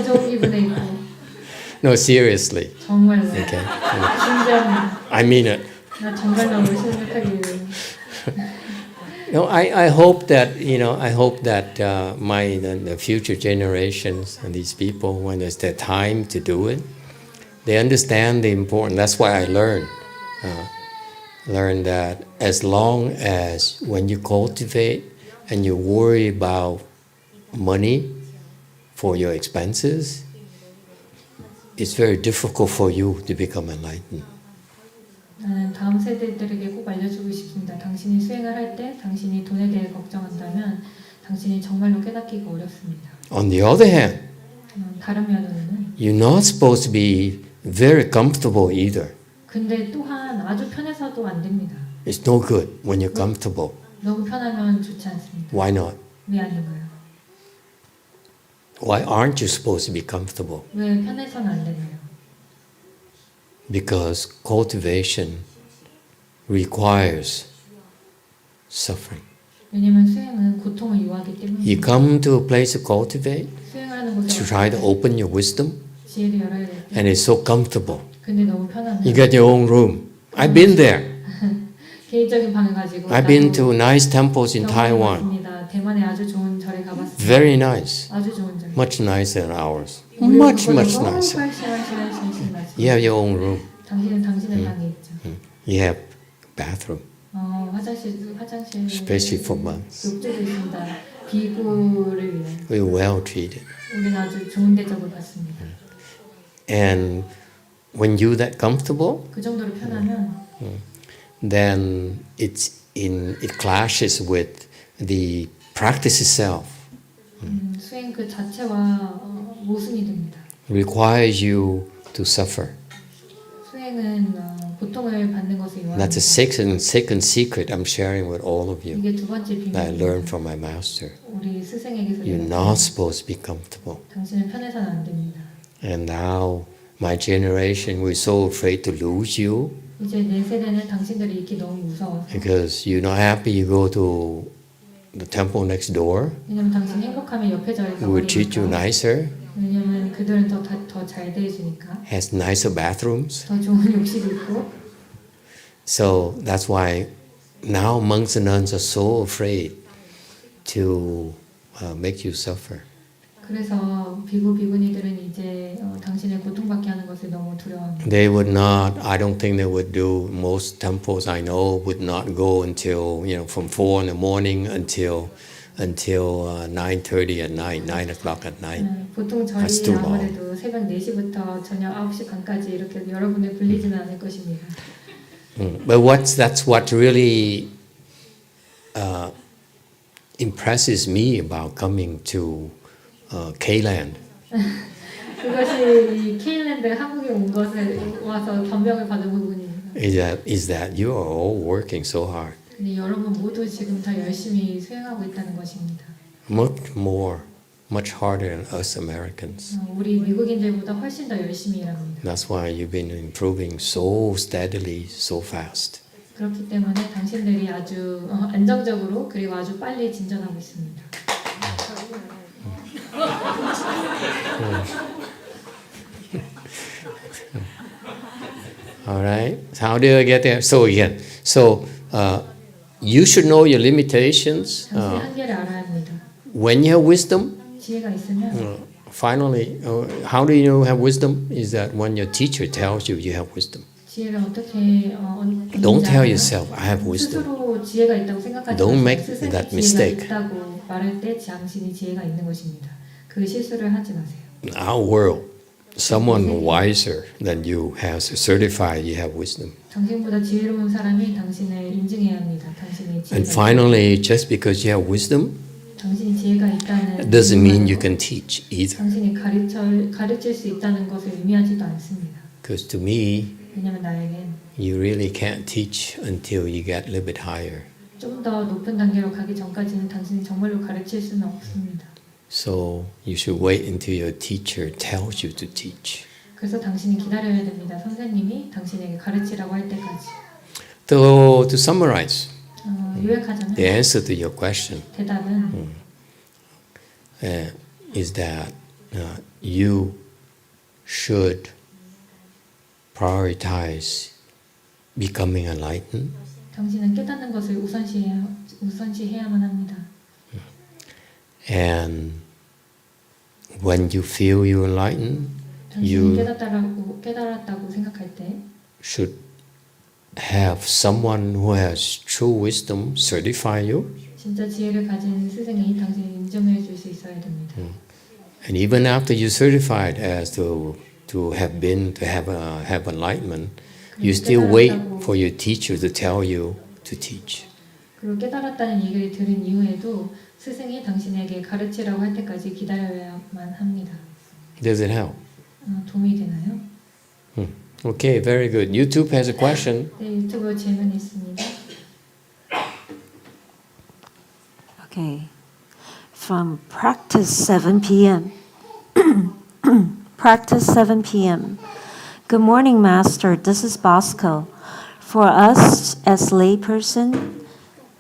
좋은 기분에 있고 No, seriously. 정말로 Okay. 진지합니다. I mean it. 나 정말로 생각하기를 No, I hope that the future generations and these people, when it's their time to do it, they understand the importance. That's why I learned that as long as when you cultivate and you worry about money for your expenses, it's very difficult for you to become enlightened. 나는 다음 세대들에게 꼭 알려주고 싶습니다. 당신이 수행을 할 때 당신이 돈에 대해 걱정한다면 당신이 정말로 깨닫기가 어렵습니다. On the other hand, 다른 면으로는 you're not supposed to be very comfortable either. 근데 또한 아주 편해서도 안 됩니다. It's no good when you're comfortable. 너무 편하면 좋지 않습니다. Why not? 왜 아닌가요? Why aren't you supposed to be comfortable? 왜 편해서는 안 되나요? Because cultivation requires suffering. 왜냐면 수행은 고통을 요하기 You 때문에 come to a place to cultivate, 수행하는 to 곳에 try to open your wisdom, 지혜를 열어야 될 때 and it's so comfortable. 근데 너무 편하면 You get your own room. I've been there. 개인적인 방을 가지고 I've been to nice temples in Taiwan. 경험해봤습니다. 대만에 아주 좋은 절에 가봤습니다. Very nice. 아주 좋은 절. Much nicer than ours. Much nicer. 훨씬 You have your own room. 당신은 당신의 방에 있죠. You have bathroom, 화장실 especially for monks. 욕조도 있습니다. 비구를 위해 We're well treated. 우리는 아주 좋은 대접을 받습니다. And when you're that comfortable, 그 정도로 편하면 then it clashes with the practice itself. 수행 그 자체와 모순이 됩니다. Requires you to suffer. 수행은 고통을 받는 것을 요하는 That's a second secret I'm sharing with all of you 이게 두 번째 that I learned 비밀입니다. from my master. 우리 스승에게서 You're not supposed to be comfortable. 당신은 편해서는 안 됩니다. And now, my generation, we're so afraid to lose you 이제 내 세대는 당신들이 있기 너무 무서워서 because you're not happy. You go to the temple next door. 왜냐면 당신 행복하면 옆에 절에 We will treat you 가버리니까 nicer, 왜냐면 그들은 더 잘 대해주니까 has nicer bathrooms. 더 좋은 욕실이 있고 So that's why now monks and nuns are so afraid to make you suffer. 그래서 비구니들은 이제 당신을 고통받게 하는 것을 너무 두려워합니다. They would not, I don't think they would do, most temples I know would not go until, from 4 in the morning until 9:30 at night, 9 o'clock at night. 보통 That's 절이 too long. 아무래도 새벽 4시부터 저녁 9시 반까지 이렇게 여러분을 굴리지는 않을 것입니다. But that's what really impresses me about coming to K-land. 그것이 이 케일랜드 한국에 온 것에 와서 감명을 받은 부분입니다. Is that you are all working so hard. 근데 여러분 모두 지금 다 열심히 수행하고 있다는 것입니다. Much harder than us Americans. 우리 미국인들보다 훨씬 더 열심히 일합니다. That's why you've been improving so steadily, so fast. 그렇기 때문에 당신들이 아주 안정적으로 그리고 아주 빨리 진전하고 있습니다. All right. So how do I get there? So again, you should know your limitations. 당신의 한계를 알아야 합니다. When you have wisdom, 지혜가 있으면 finally, how do you know you have wisdom? Is that when your teacher tells you you have wisdom. 지혜를 어떻게 Don't tell yourself, I have wisdom. 스스로 지혜가 있다고 생각하지 Don't 마시고 make 스스로 that 지혜가 mistake. 있다고 말할 때 당신이 지혜가 있는 것입니다. 그 실수를 하지 마세요. In our world, someone wiser than you has certified you have wisdom. 당신보다 지혜로운 사람이 당신을 인증해야 합니다. 당신이 지혜가 And finally, just because you have wisdom 당신이 지혜가 있다는 doesn't mean you can teach either. 당신이 가르칠 수 있다는 것을 의미하지도 않습니다. Because to me, 왜냐하면 나에겐 you really can't teach until you get a little bit higher. 좀 더 높은 단계로 가기 전까지는 당신이 정말로 가르칠 수는 없습니다. So you should wait until your teacher tells you to teach. 그래서 당신이 기다려야 됩니다. 선생님이 당신에게 가르치라고 할 때까지. To summarize 요약하자면 the answer to your question 대답은 is that you should prioritize becoming enlightened. 당신은 깨닫는 것을 우선시해야만 합니다. And when you feel you're enlightened, 당신이 you 깨달았다고 생각할 때 should have someone who has true wisdom certify you. 진짜 지혜를 가진 스승이 당신을 인정해 줄 수 있어야 됩니다. And even after you certified as to have enlightenment, You still wait for your teacher to tell you to teach. 그리고 깨달았다는 얘기를 들은 이후에도 스승이 당신에게 가르치라고 할 때까지 기다려야만 합니다. Does it help? 도움이 되나요? Okay, very good. YouTube has a question. 네, 유튜브 질문이 있습니다. Okay. From practice 7 p.m. Practice 7 p.m. Good morning, Master. This is Bosco. For us as layperson,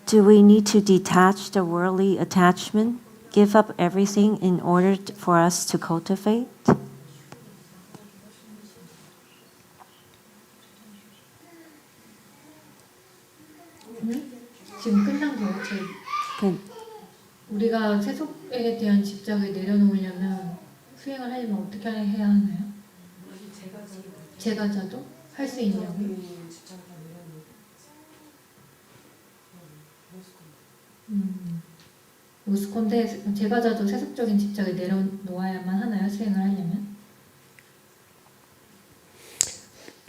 do we need to detach the worldly attachment, give up everything in order for us to cultivate? 지금 끝난 거예요. 우리가 세속에 대한 집착을 내려놓으려면 수행을 하려면 어떻게 해야 하나요? 제가자도 할 수 있냐고요? 모스콘데 제가자도 세속적인 집착을 내려놓아야만 하나요? 수행을 하려면?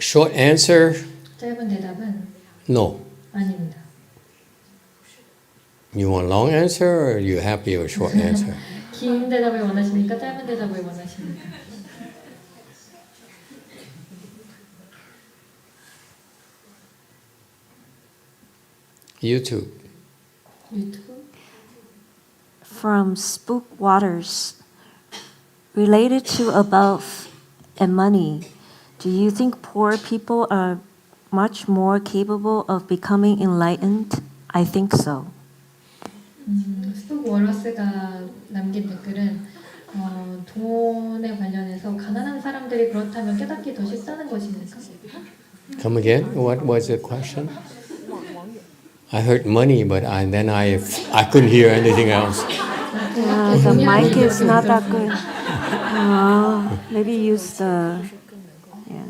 Short answer, 짧은 대답은 no. 아닙니다. You want long answer or you happy with short answer? 긴 대답을 원하십니까? 짧은 대답을 원하십니까? YouTube. 유튜브? From Spook Waters. Related to above and money, do you think poor people are much more capable of becoming enlightened? I think so. 스톡 워러스가 남긴 댓글은 돈에 관련해서 가난한 사람들이 그렇다면 깨닫기 더 쉽다는 것입니까? Come again? What was the question? I heard money, but I couldn't hear anything else. The mic is not that good. Maybe use the. Yeah.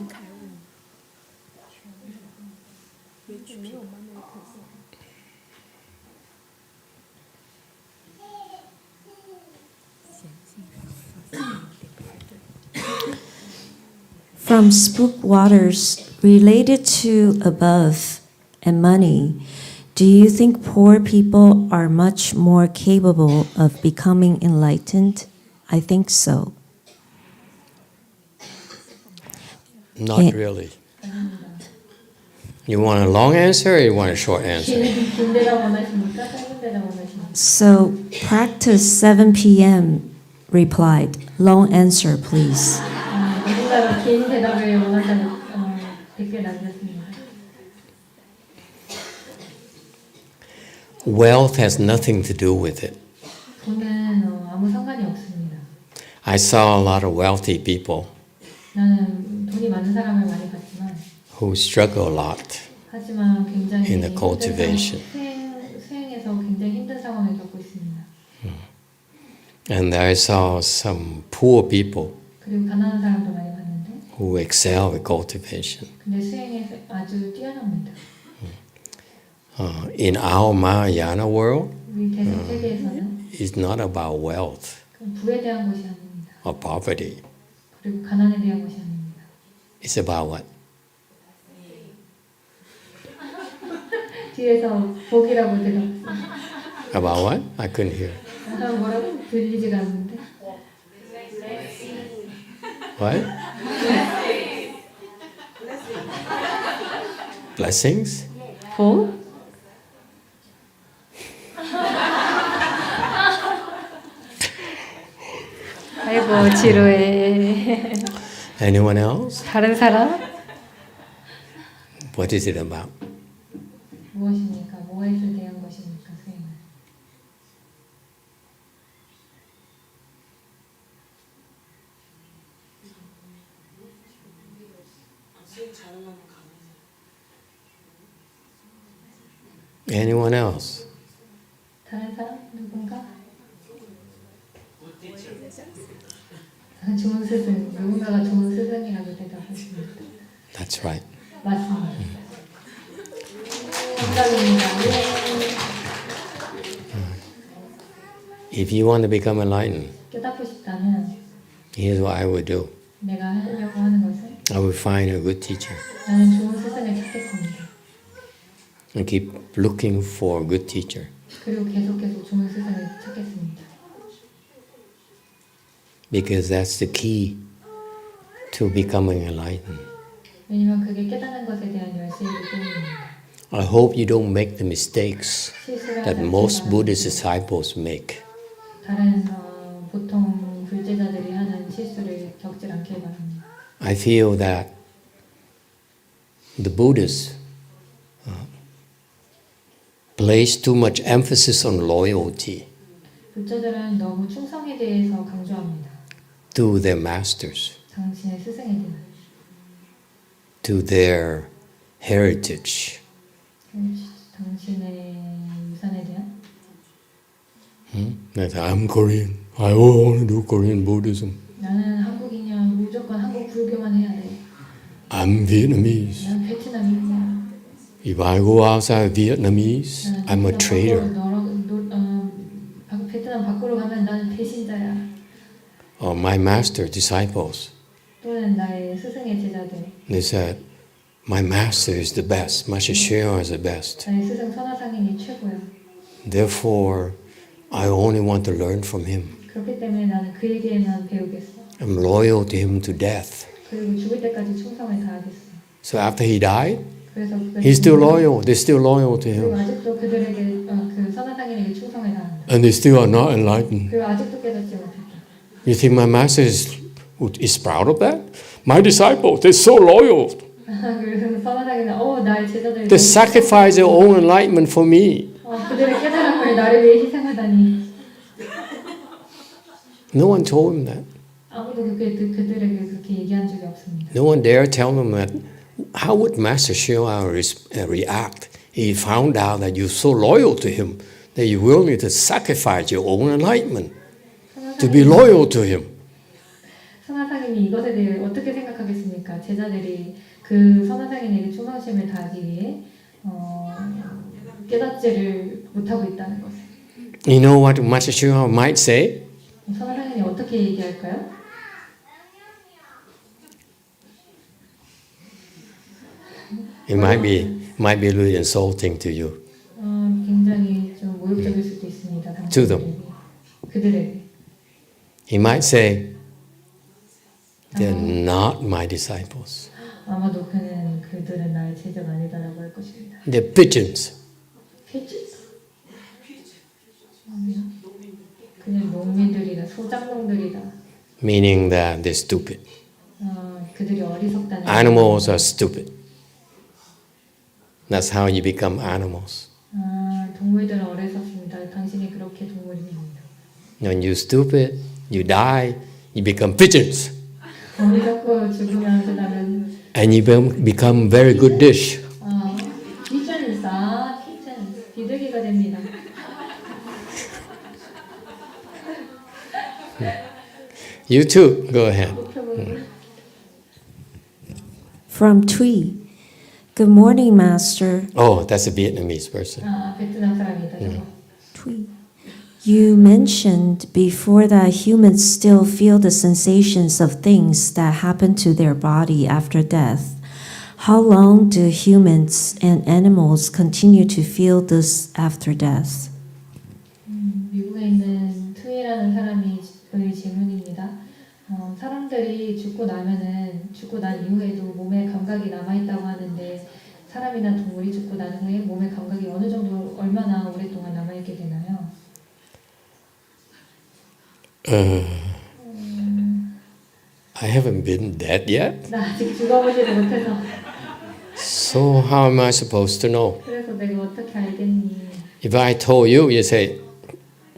From Spook Waters, related to above and money, do you think poor people are much more capable of becoming enlightened? I think so. Not really. You want a long answer or you want a short answer? 긴 대답 원하십니까? 짧은 대답 원하십니까? So, practice 7 p.m. replied, long answer, please. 누군가가 긴 대답을 원한다는 댓글 남겼습니다. Wealth has nothing to do with it. 돈은 아무 상관이 없습니다. I saw a lot of wealthy people 나는 돈이 많은 사람을 많이 봤지만 who struggle a lot 하지만 굉장히 in the cultivation. 수행에서 굉장히 힘든 상황을 겪고 있습니다. And I saw some poor people 그리고 가난한 사람도 많이 봤는데 who excel with cultivation. 근데 수행에서 아주 뛰어납니다. In our Mahayana world, 우리 대승 세계에서는 it's not about wealth 부에 대한 것이 아닙니다. or poverty. 그리고 가난에 대한 것이 아닙니다. It's about what? 뒤에서 복이라고 대답했어요. About what? I couldn't hear. 약간 뭐라고 들리지가 않는데. What? Blessings? 복? 아이고 지루해. Anyone else? 다른 사람? What is it about? 무엇입니까? 무엇에 대한 것입니까? 수행은? Anyone else? 다른 사람? 누군가? 좋은 스승. 누군가가 좋은 스승이라고 대답하십니다. That's right. 맞습니다. 감사합니다. If you want to become enlightened, 깨닫고 싶다면 here's what I would do. 내가 하려고 하는 것은 I will find a good teacher 나는 좋은 스승을 찾을 겁니다. and keep looking for a good teacher. 그리고 계속해서 좋은 스승을 찾겠습니다. Because that's the key to becoming enlightened. 왜냐면 그게 깨닫는 것에 대한 열쇠이기 때문입니다. I hope you don't make the mistakes 실수를 that 하지 most 않기를 Buddhist 바랍니다. disciples make. 다른 보통 불제자들이 하는 실수를 겪지 않길 바랍니다. I feel that the Buddhists place too much emphasis on loyalty 불자들은 너무 충성에 대해서 강조합니다. to their masters, 당신의 스승에 대한 to their heritage. 당신의 유산에 대한 Like, I'm Korean. I want to do Korean Buddhism. 나는 한국이냐 무조건 한국 불교만 해야 돼. I'm Vietnamese. 난 베트남이냐. If I go outside Vietnamese, I'm a traitor. 베트남 밖으로 가면 나는 배신자야. Or my master disciples, 또는 나의 스승의 제자들. they said, my master is the best. Master Hsuan is the best. 나의 스승 선화상인이 최고야. Therefore, I only want to learn from him. 그렇기 때문에 나는 그에게만 배우겠어. I'm loyal to him to death. 그리고 죽을 때까지 충성을 다하겠어. So after he died, 그래서 he's still loyal. They're still loyal to 그리고 him. 아직도 그들에게 그 선화상인에게 충성을 다한다. And they still are not enlightened. 그리고 아직도 깨닫지 못했다. You think my master is proud of that? My disciples, they're so loyal. 그래서 선화상인은 나의 제자들이 They sacrifice their own enlightenment for me. 그들의 깨달음을 나를 위해 희생하다니. No one told him that. 아무도 그들에게 그렇게 얘기한 적이 없습니다. No one dare tell them that. How would Master Hsuan react if he found out that you're so loyal to him that you're willing to sacrifice your own enlightenment to be loyal to him? 선화상인이 이것에 대해 어떻게 생각하겠습니까? 제자들이 그 선화상인에게 충성심을 다하기 위해 깨닫지를 못하고 있다는 것을. You know what Master Hsuan might say? 선화상인이 어떻게 얘기할까요? It might be a little insulting to you. 굉장히 좀 모욕적일 수도 있습니다. To them. 그들에게. He might say, they're not my disciples. 아마도 그들은 나의 제자가 아니다라고 할 것입니다. They're pigeons. 그냥 농민들이다, 소작농들이다. Meaning that they're stupid. 그들이 어리석다는. Animals are stupid. That's how you become animals. 동물들은 어리석습니다. 당신이 그렇게 동물이 됩니다. When you're stupid, you die, you become pigeons. 어리석고 죽으면 그다음에 And you become very good dish. 피전스, 비둘기가 됩니다. You too, go ahead. From Thuy. Good morning, Master. Oh, that's a Vietnamese person. 베트남 사람이다. 저거. Thuy. You mentioned before that humans still feel the sensations of things that happen to their body after death. How long do humans and animals continue to feel this after death? 미국에 있는 투이라는 사람의 질문입니다. 사람들이 죽고 난 이후에도 몸에 감각이 남아 있다고 하는데 사람이나 동물이 죽고 난 후에 몸에 감각이 어느 정도 얼마나 오랫동안 남아 있게 되나요? I haven't been dead yet. 나 아직 죽어보지를 못해서. So how am I supposed to know? 그래서 내가 어떻게 알겠니? If I told you, you say,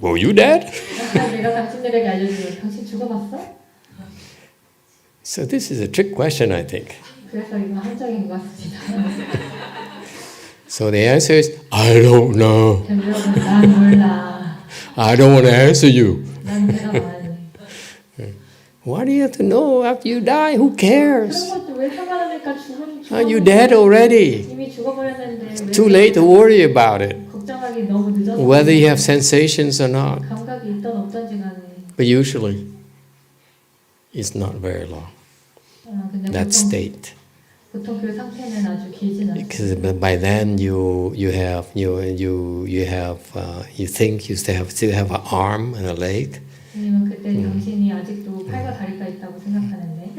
were you dead? 내가 당신들에게 알려주면 당신 죽어봤어? So this is a trick question, I think. 그래서 이건 함정인 것 같습니다. So the answer is, I don't know. 여러분, 난 몰라. I don't want to answer you. 난 대답 안 해. Why do you have to know after you die? Who cares? 그런 것도 왜 상관합니까? You're dead already. 이미 죽어버렸는데 It's too late to worry about it. 걱정하기 너무 늦었어. Whether you have sensations or not. 감각이 있던 없던지 간에. But usually, it's not very long. 근데 that state. 보통 그 상태는 아주 길진 Because 않습니다. by then you think you still have an arm and a leg, 왜냐면 그때 당신이 아직도 팔과 다리가 있다고 생각하는데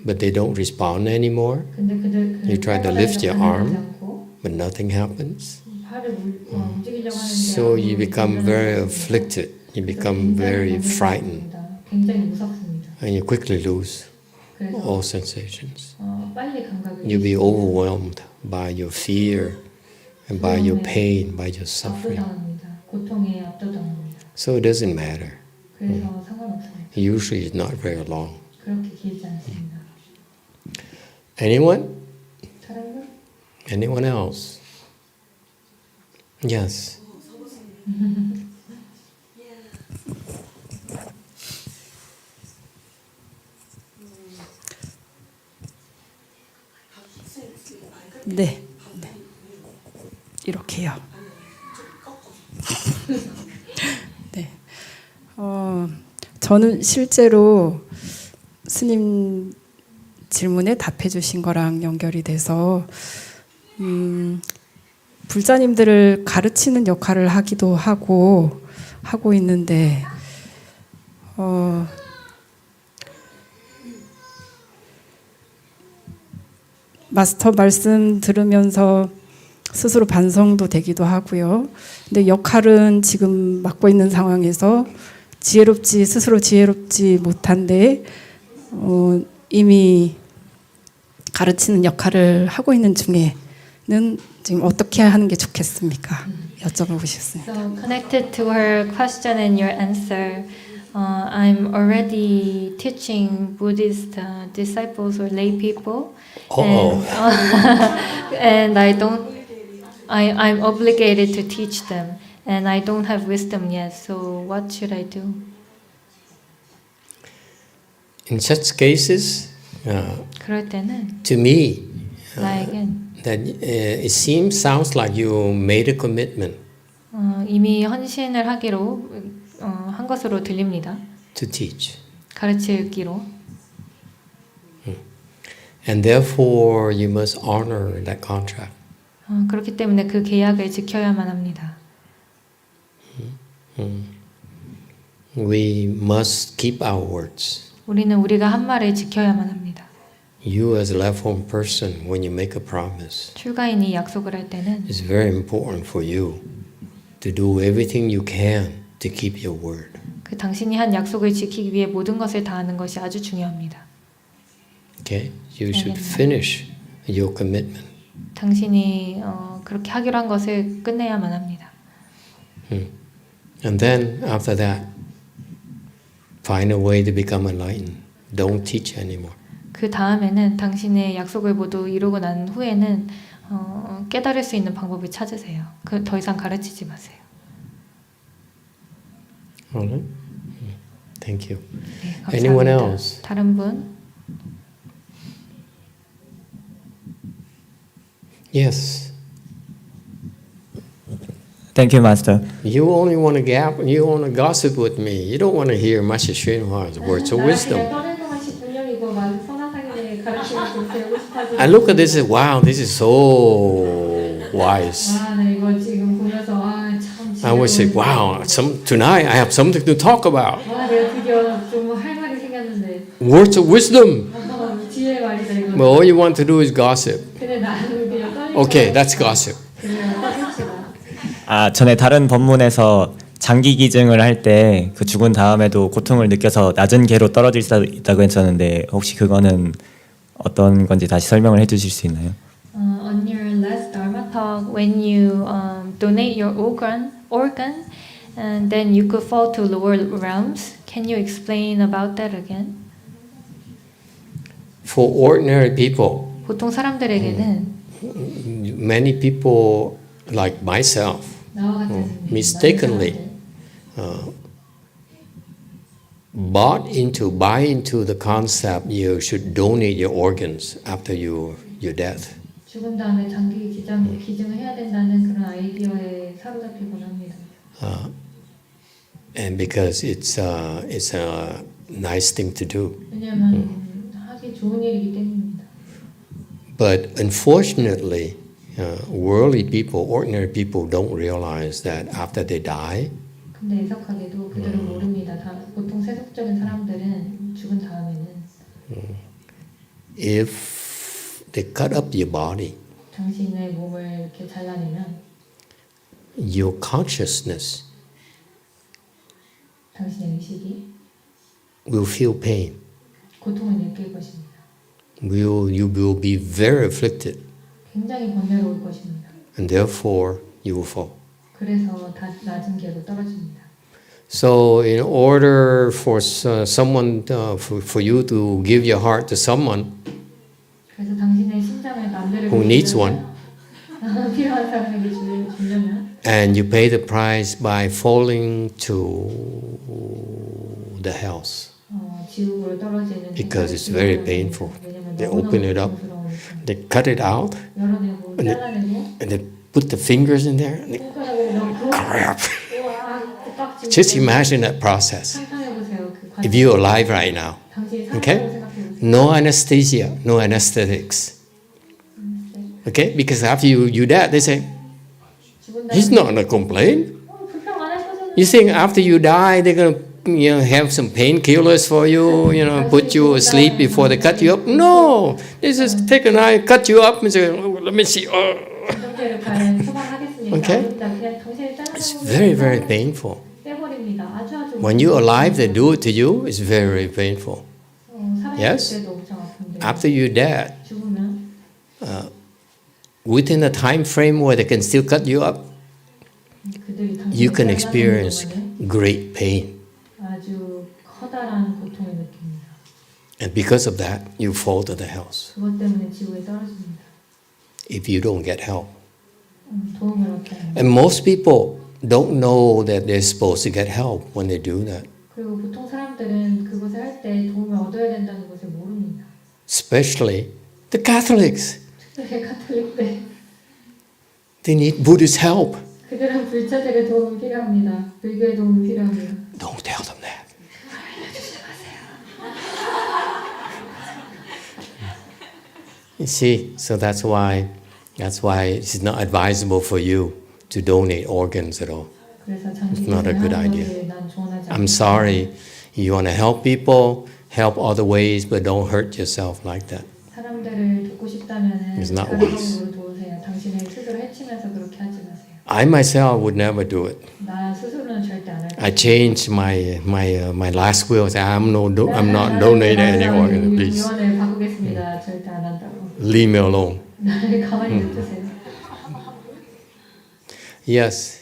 but they don't respond anymore. 근데 그들 You try to 팔과 lift 다리가 your 반응하지 arm, 않고 but nothing happens. 팔을 움직이려고 하는데 So you 아무도 become 일어나지 very 않습니다. afflicted. You 그래서 become very 굉장히 frightened, 겁니다. 굉장히 무섭습니다. and you quickly lose 그래서 all sensations. 빨리 감각을 You'll be 잃습니다. overwhelmed by your fear and by your pain, by your suffering. 압도당합니다. 고통에 압도당합니다. So it doesn't matter. 그래서 상관없습니다. Usually it's not very long. 그렇게 길지 않습니다. Anyone? 다른 분? Anyone else? Yes. 네. 이렇게요. 네. 저는 실제로 스님 질문에 답해 주신 거랑 연결이 돼서 불자님들을 가르치는 역할을 하기도 하고 있는데 마스터 말씀 들으면서 스스로 반성도 되기도 하고요. 근데 역할은 지금 맡고 있는 상황에서 스스로 지혜롭지 못한데 이미 가르치는 역할을 하고 있는 중에는 지금 어떻게 하는 게 좋겠습니까? 여쭤보고 싶습니다. So connected to her question and your answer, I'm already teaching Buddhist disciples or lay people, and I'm obligated to teach them, and I don't have wisdom yet. So what should I do? In such cases, 그럴 때는 to me, 나에겐 that it sounds like you made a commitment 이미 헌신을 하기로 한 것으로 들립니다. to teach. 가르치기로. And therefore, you must honor that contract. 그렇기 때문에 그 계약을 지켜야만 합니다. We must keep our words. 우리는 우리가 한 말을 지켜야만 합니다. You as a left-home person, when you make a promise, 출가인이 약속을 할 때는 it's very important for you to do everything you can to keep your word. 그 당신이 한 약속을 지키기 위해 모든 것을 다하는 것이 아주 중요합니다. Okay? You should finish your commitment. 당신이 그렇게 하기로 한 것을 끝내야만 합니다. And then, after that, find a way to become enlightened. Don't teach anymore. 그 다음에는 당신의 약속을 모두 이루고 난 후에는 깨달을 수 있는 방법을 찾으세요. 더 이상 가르치지 마세요. All right? Thank you. 네, 감사합니다. Anyone else? 다른 분? Yes. Thank you, Master. You only want to gossip with me. You don't want to hear Master CheongJu's words of wisdom. And look at this. Wow, this is so wise. I would say, wow, tonight I have something to talk about. Words of wisdom. But all you want to do is gossip. Okay, that's gossip. 전에 다른 법문에서 장기 기증을 할 때 그 죽은 다음에도 고통을 느껴서 낮은 계로 떨어질 수 있다고 했었는데 혹시 그거는 어떤 건지 다시 설명을 해주실 수 있나요? On your last Dharma talk, when you donate your organ, and then you could fall to lower realms. Can you explain about that again? For ordinary people, 보통 사람들에게는 many people like myself mistakenly buy into the concept you should donate your organs after your death. 죽은 다음에 장기 기증을 해야 된다는 그런 아이디어에 사로잡히곤 합니다. And because it's a nice thing to do. 왜냐하면 좋은 일이기 때문입니다. But unfortunately, worldly people, ordinary people don't realize that after they die, 근데 애석하게도 그들은 모릅니다. 보통 세속적인 사람들은 죽은 다음에는 if they cut up your body, 당신의 몸을 이렇게 잘라내면 your consciousness 당신의 의식이 will feel pain. 고통을 느낄 것입니다. You will be very afflicted, 굉장히 번뇌로울 것입니다. and therefore you will fall. 그래서 다 낮은 개로 떨어집니다. So, in order for someone, for you to give your heart to someone 그래서 당신의 심장을 남들에게 who needs one, 필요한 사람에게 주려면 and you pay the price by falling to the hells, 지옥으로 떨어지는 because it's very painful. They open it up, they cut it out, 열어내고 잘라내고 and they put the fingers in there, and they 손가락을 넣고 crap. 우와 꽉 Just imagine that process. 상상해보세요. 그 If you're alive right now, 당신이 okay? 살아있다고 생각해보세요. No anesthesia, no anesthetics. Okay? Because after you dead, they say, 죽은 he's 다음에 not gonna complain. 불평 안 할 거잖아요. You think after you die, they're gonna have some painkillers for you, put you asleep before they cut you up? No! They just take a knife, cut you up, and say, oh, let me see. 정죄를 가는 처방하겠습니다. Okay? 아닙니다. 그냥 당신을 It's 잘라내고 very, very painful. 떼버립니다. 아주 When you're alive, they do it to you, it's very, very painful. 살아있을 Yes? 때도 엄청 아픈데 After you're dead, 죽으면 within a time frame where they can still cut you up, 그들이 you 당신을 can experience 잘라내는 great pain. 아주 커다란 고통을 느낍니다. And because of that, you fall to the hells 그것 때문에 지구에 떨어집니다. if you don't get help. 도움을 얻지 않는. And most people don't know that they're supposed to get help when they do that. 그리고 보통 사람들은 그것을 할 때 도움을 얻어야 된다는 것을 모릅니다. Especially the Catholics. 특별히 가톨릭들 They need Buddhist help. 그들은 불자들의 도움이 필요합니다. 불교의 도움이 필요합니다. Don't tell them that. You see, so that's why it's not advisable for you to donate organs at all. 그래서 It's not a good idea. 장기기증을 난 조언하지 I'm 않습니다. sorry, you want to help people, help other ways, but don't hurt yourself like that. 사람들을 돕고 싶다면은 It's not 다른 wise. 방법으로 도우세요. 당신의 스스로 해치면서 그렇게 하지 마세요. I myself would never do it. 나 스스로는 절대 안 할 거예요. I changed my last will. Say I'm not donating any organ, please. 유언을 바꾸겠습니다. 절대 안 한다고. Leave me alone. 나를 가만히 냅두세요. Yes.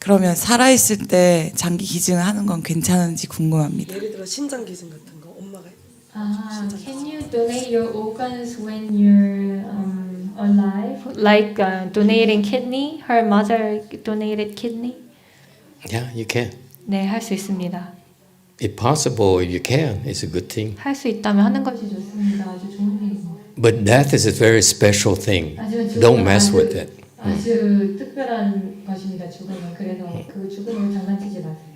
그러면 살아있을 때 장기 기증을 하는 건 괜찮은지 궁금합니다. 예를 들어 신장 기증 같은 거 엄마가 Can you donate your organs when you're alive? Like donating kidney? Her mother donated kidney? Yeah, you can. 네, 할 수 있습니다. If possible, if you can, it's a good thing. 할 수 있다면 하는 것이 좋습니다. 아주 좋은 일입니다. But death is a very special thing. 하지만 Don't 죽음은 mess 아주- with it. 아주 특별한 것입니다. 죽음은. 그래서 그 죽음을 장난치지 마세요.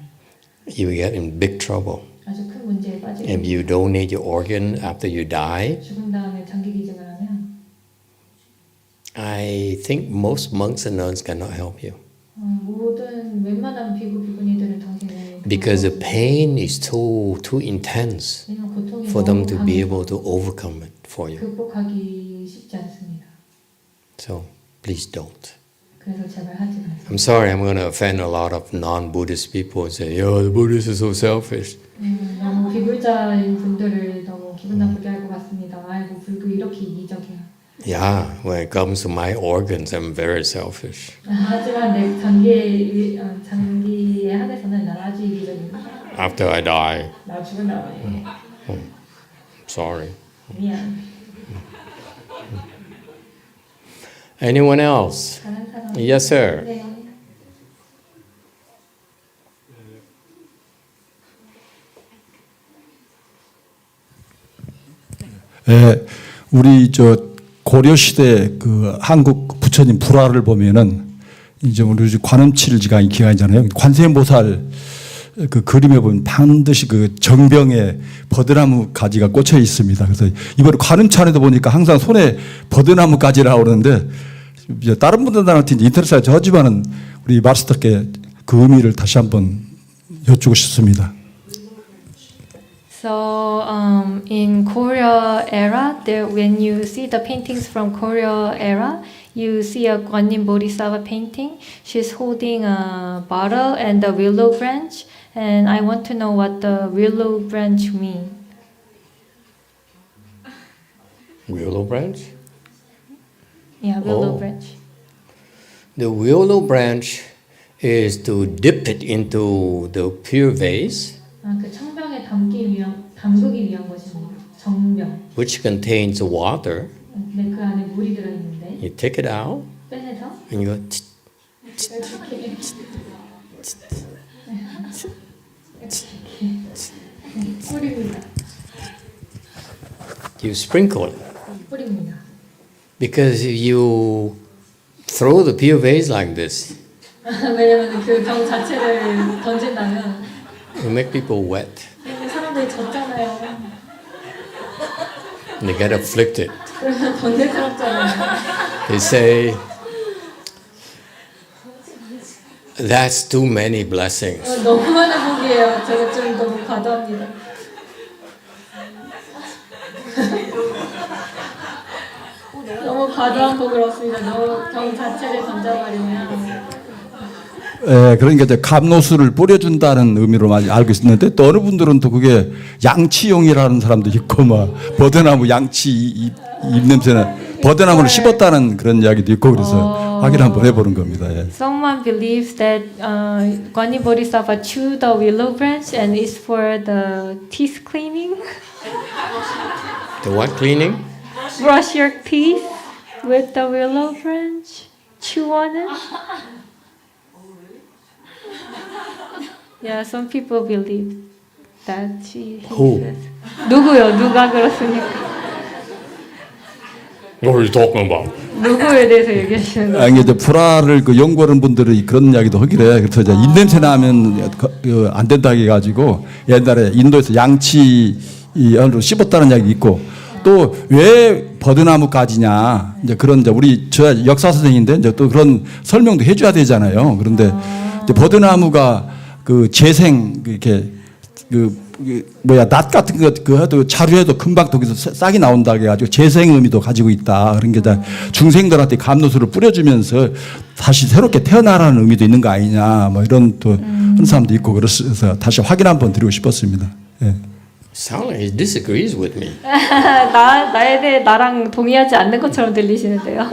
You get in big trouble. 아주 큰 문제에 빠지게 If you donate your organ after you die, 죽은 다음에 장기 기증을 하면 I think most monks and nuns cannot help you. 모든 웬만한 비구니들은 당신을 Because the pain is too intense 왜냐면 고통이 for them to 너무 be 강해서 able to overcome it for you. 극복하기 쉽지 않습니다. So please don't. 그래서 제발 하지 마세요. I'm sorry, I'm going to offend a lot of non-Buddhist people and say, "Oh, the Buddhists are so selfish." 너무 비불자인 분들을 너무 기분 나쁘게 할 것 같습니다. 아이고 불교 이렇게 이기적이야. Yeah, when it comes to my organs, I'm very selfish. 하지만 내 장기에 한해서는 난 아주 이기적입니다. After I die, 나 죽은 다음에 sorry. 미안. Anyone else? 다른 사람. Yes, sir. 네. 우리 고려 시대 그 한국 부처님 불화를 보면은 이제 우리 관음칠지가 기간이잖아요. 관세음보살 그 그림에 보면 반드시 그 정병에 버드나무 가지가 꽂혀 있습니다. 그래서 이번에 관음찬에도 보니까 항상 손에 버드나무 가지를 나오는데 이제 다른 분들한테 이제 인터넷에 저지만은 우리 마스터께 그 의미를 다시 한번 여쭈고 싶습니다. So in Korea era, when you see the paintings from Korea era, you see a GuanYin Bodhisattva painting. She's holding a bottle and a willow branch, and I want to know what the willow branch means. Willow branch? Yeah, willow Oh. branch. The willow branch is to dip it into the pure vase, 그 청병에 담그기 위한 것입니다. 정병. which contains water. 근데 그 안에 물이 들어 있는데 You take it out 빼내서 and you go. 뿌립니다. You sprinkle it. 뿌립니다. Because if you throw the pure vase like this, 왜냐면 그 병 자체를 던진다면 you make people wet. 사람들이 젖잖아요. And they get afflicted. 그러면 번뇌스럽잖아요. They say, that's too many blessings. 너무 많은 복이에요. 제가 좀 너무 과도합니다. 너무 과도한 복을 얻습니다. 너무 병 자체를 던져버리면. 예, 그러니까 이제 감노수를 뿌려준다는 의미로 많이 알고 있었는데 또 어느 분들은 또 그게 양치용이라는 사람도 있고 막 버드나무 양치 잎 냄새는 버드나무를 씹었다는 그런 이야기도 있고 그래서 확인 한번 해보는 겁니다. 예. Someone believes that GuanYin Bodhisattva chewed the willow branch and is for the teeth cleaning. The what cleaning? Brush your teeth with the willow branch. Chew on it. Yeah, some people believe that he Who? says. 누구요? 누가 그렇습니까? What are you talking about? 누구에 대해서 얘기하시는 거예요? 이게 이제 불화를 그 연구하는 분들이 그런 이야기도 하기래. 그래서 이제 입냄새 나면 안 된다 해가지고 옛날에 인도에서 양치 안으로 씹었다는 이야기 있고 또 왜 버드나무 가지냐 이제 그런 이제 우리 저 역사 선생인데 이제 또 그런 설명도 해줘야 되잖아요. 그런데 이제 버드나무가 그 재생 이렇게 낫 같은 거 해도 자루해도 금방 거기서 싹이 나온다 해가지고 재생 의미도 가지고 있다. 그런 게 중생들한테 감노수를 뿌려주면서 다시 새롭게 태어나라는 의미도 있는 거 아니냐. 뭐 이런 또 그런 사람도 있고 그래서 다시 확인 한번 드리고 싶었습니다. 예. Sound like he disagrees with me. 나에 대해 나랑 동의하지 않는 것처럼 들리시는데요.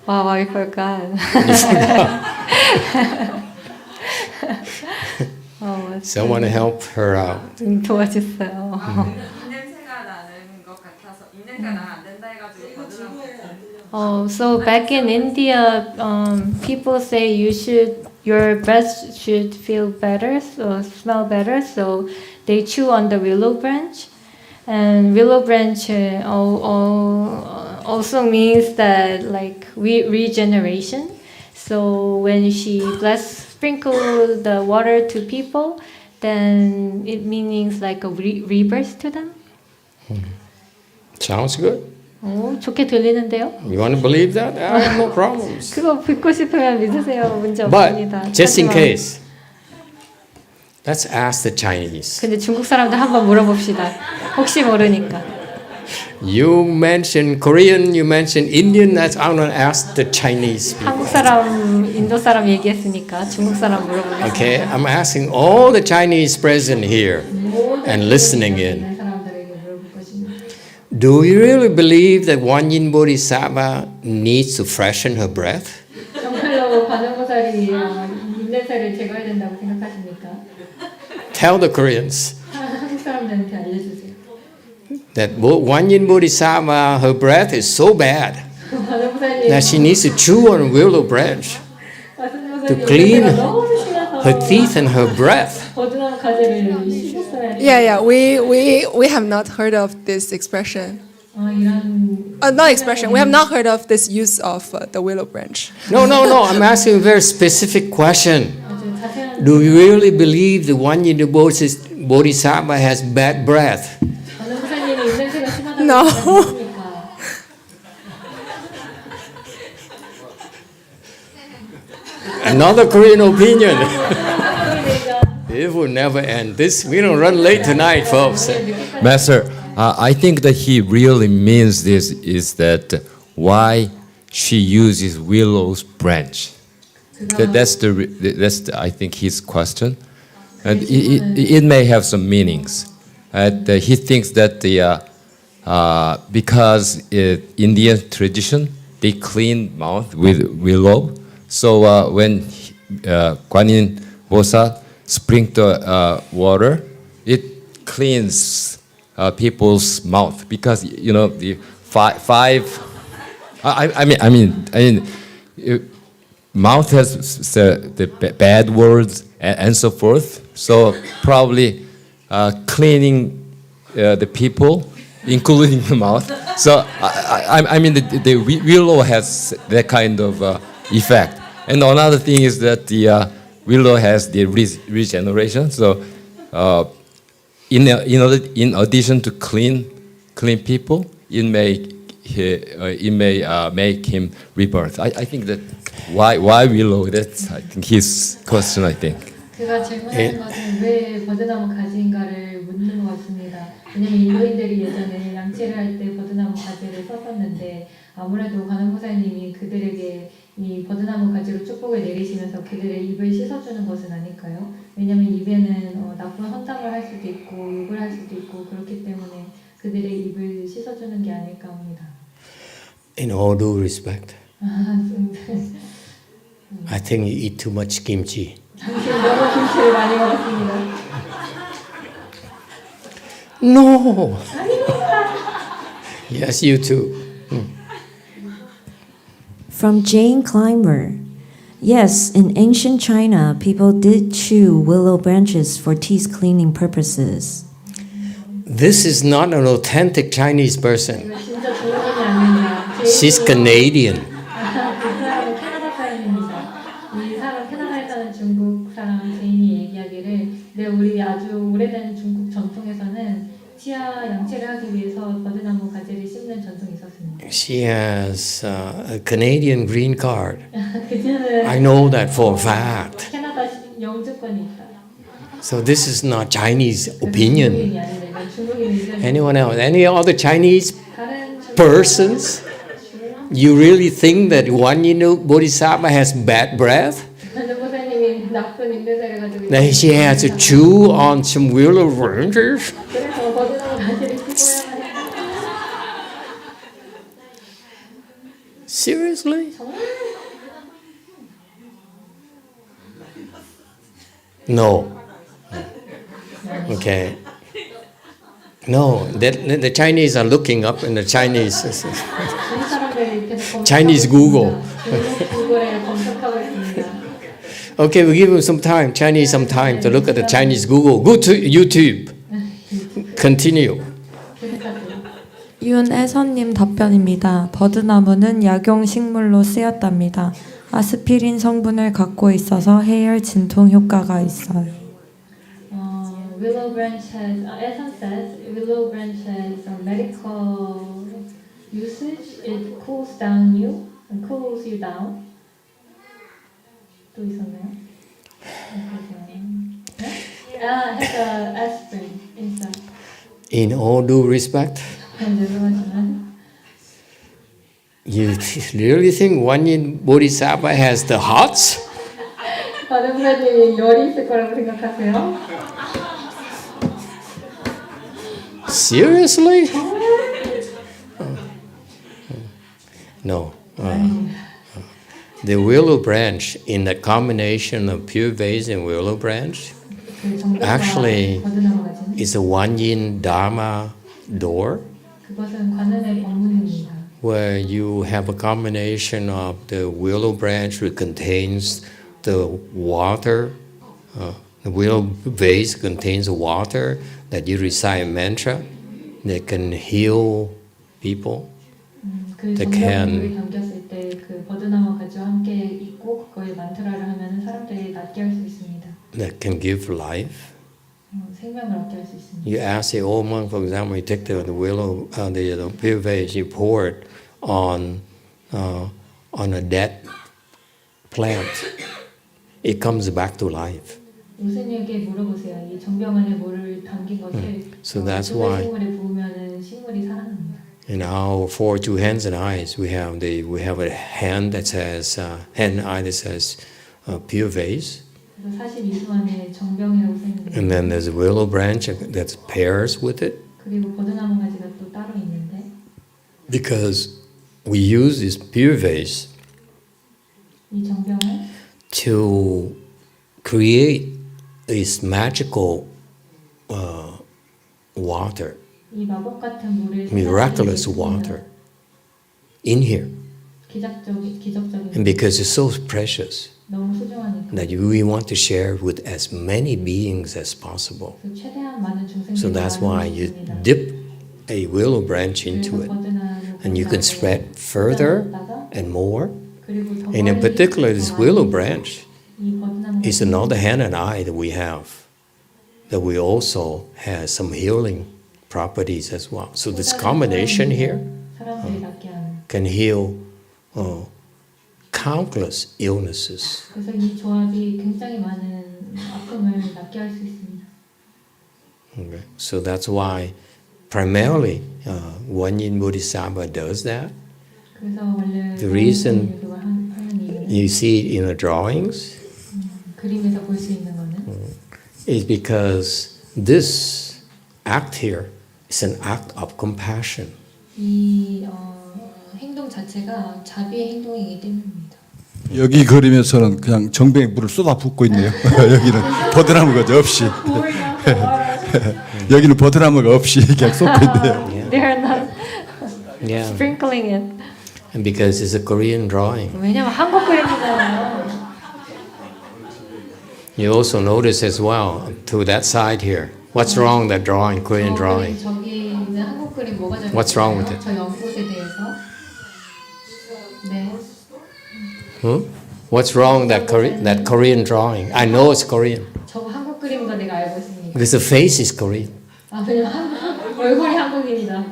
Wow, I forgot. Someone help her out. 도와주세요. 냄새가 나는 것 같아서 냄새가 나면 안 된다 해가지고 버드나무. Oh, so back in India, people say your breath should feel better, so smell better. So they chew on the willow branch, and willow branch also means that like regeneration. So when she sprinkle the water to people, then it means like a rebirth to them. Sounds good. 오, 좋게 들리는데요? You want to believe that? I have no problems. 그거 믿고 싶으면 믿으세요. 문제 But 없습니다. just in 하지만- case, let's ask the Chinese. 근데 중국 사람들 한번 물어봅시다. 혹시 모르니까. You mentioned Korean, you mentioned Indian. That's I'm gonna ask the Chinese people. 한국 사람, 인도 사람 얘기했으니까 중국 사람 물어보겠습니다. Okay, I'm asking all the Chinese present here and listening in. 있는 사람들에게 물어볼 것입니다. Do you really believe that GuanYin Bodhisattva needs to freshen her breath? 정말로 관음보살이 입냄새를 제거해야 된다고 생각하십니까? Tell the Koreans 한국 사람들한테 알려주세요. that GuanYin Bodhisattva, her breath is so bad 관음보살이 that she needs to chew on a willow branch to clean her teeth and her breath. 버드나무 가지를 씹었어야 돼요. Yeah, we have not heard of this expression. 이런 Not expression. We have not heard of this use of the willow branch. No, no, no. I'm asking a very specific question. 아주 자세한 Do you really believe the YongHua Bodhisattva has bad breath? 어느 목사님이 입냄새가 심하다고 No. 말씀하십니까? Another Korean opinion. It will never end. This we don't run late tonight, folks. Master, I think that he really means this is that why she uses willow's branch. That's I think his question, and it may have some meanings. He thinks that because Indian tradition they clean mouth with willow, so when GuanYin Qi sprinkle water, it cleans people's mouth because the five. I mean, mouth has the bad words and so forth. So probably cleaning the people, including the mouth. So I mean the willow has that kind of effect. And another thing is that the willow has the regeneration. So in addition to clean people, it may make him rebirth. I think that why willow? That's I think his question. I think. 그가 질문하는 것은 왜 버드나무 가지인가를 묻는 것 같습니다. 왜냐하면 인도인들이 예전에 양치를 할 때 버드나무 가지를 썼었는데 아무래도 관음 보살님이 그들에게 이 버드나무 가지로 축복을 내리시면서 그들의 입을 씻어주는 것은 아닐까요? 왜냐하면 입에는 나쁜 헌담을 할 수도 있고 욕을 할 수도 있고 그렇기 때문에 그들의 입을 씻어주는 게 아닐까 합니다. In all due respect, I think you eat too much kimchi. 당신 너무 김치를 많이 먹었습니다. No. Yes, you too. From Jane Clymer. Yes, in ancient China, people did chew willow branches for teeth cleaning purposes. This is not an authentic Chinese person. 이거 진짜 좋은 이 아닙니다. She's Canadian. 그 사람은 캐나다 사람입니다. 이 사람 캐나다에 사는 중국 사람 제인이 얘기하기를 우리 아주 오래된 중국 전통에서는 치아 양치를 하기 위해서 버드나무 가지를 씹는 전통이 있었습니다. She has a Canadian green card. 그녀는 I know that for a fact. 캐나다 영주권이 있다. So this is not Chinese opinion. 중국인이 아니라 이건 중국인 의견이. Anyone else? Any other Chinese 다른 중국 persons? You really think that YongHua Bodhisattva has bad breath? 보살님이 나쁜 입냄새를 가지고 That she has to chew on some willow branches? 그래서 버드나무 가지를 씹어야만 해. Seriously? No. Okay. No, the Chinese are looking up in the Chinese Chinese Google. 구글에 검색하고 있습니다. Okay, we give them some time, Chinese some time to look at the Chinese Google. Go to YouTube. Continue. 윤애선님 답변입니다. 버드나무는 약용 식물로 쓰였답니다. 아스피린 성분을 갖고 있어서 해열 진통 효과가 있어요. Willow branch has, Esan says, willow branch has a medical usage. It cools down you and cools you down. 또 있었나요? Has a aspirin inside. In all due respect, 죄송하지만 you really think YongHua Bodhisattva has the hots? 다른 분들이 열이 있을 거라고 생각하세요? Seriously? No. The willow branch, in the combination of pure vase and willow branch, actually is a YongHua Dharma door, 그것은 관음의 법문입니다. where you have a combination of the willow branch which contains the water. The willow vase contains water that you recite a mantra that can heal people 그 that 정병에 물이 can 담겼을 때 그 버드나무 가지와 함께 있고 그거에 만트라를 하면 사람들이 낫게 할 수 있습니다. give life. 생명을 얻게 할 수 있습니다. You ask the old monk, for example, you take the willow, the pure vase, you pour it on a dead plant. It comes back to life. 우스님에게 물어보세요. 이 정병 안에 물을 담긴 것을 So that's why 식물에 부으면은 식물이 살아납니다. in our for two hands and eyes, we have a hand that says hand and eye that says pure vase, 그래서 42수 안에 정병이라고 써 있는데 and then there's a willow branch that pairs with it. 그리고 버드나무 가지가 또 따로 있는데 Because we use this pure vase 이 정병을 to create this magical water, 이 마법 같은 물을 miraculous water in here. 기적적인 And because it's so precious 너무 소중하니까 that we want to share with as many beings as possible. 최대한 많은 중생들이 So that's why you dip a willow branch into it, and you can spread further and more. And in particular, this willow branch is another hand and eye that we have, that we also has some healing properties as well. So this combination here can heal countless illnesses. 그래서 이 조합이 굉장히 많은 아픔을 낫게 할 수 있습니다. Okay. So that's why primarily GuanYin Bodhisattva does that. 그래서 원래 The reason 그걸 하는 이유는 you see it in the drawings 그림에서 볼 수 있는 거는 is because this act here is an act of compassion. 이 행동 자체가 자비의 행동이기 때문입니다. 여기 그림에서는 그냥 정병에 물을 쏟아붓고 있네요. 여기는 버드나무가 없이. 여기는 버드나무가 없이 그냥 쏟고 있네요. They are not Yeah. sprinkling it. And because it's a Korean drawing. 왜냐면 한국 그림이잖아요. You also notice as well to that side here. What's wrong with that drawing, Korean drawing? 저기 있는 한국 그림 뭐가 잘못됐어요? What's wrong with it? 저 연꽃에 대해서. 네. What's wrong with that Korean drawing? I know it's Korean 저거 한국 그림인 거 내가 알고 있으니까. because the face is Korean. 아 그냥 얼굴이 한국인이다.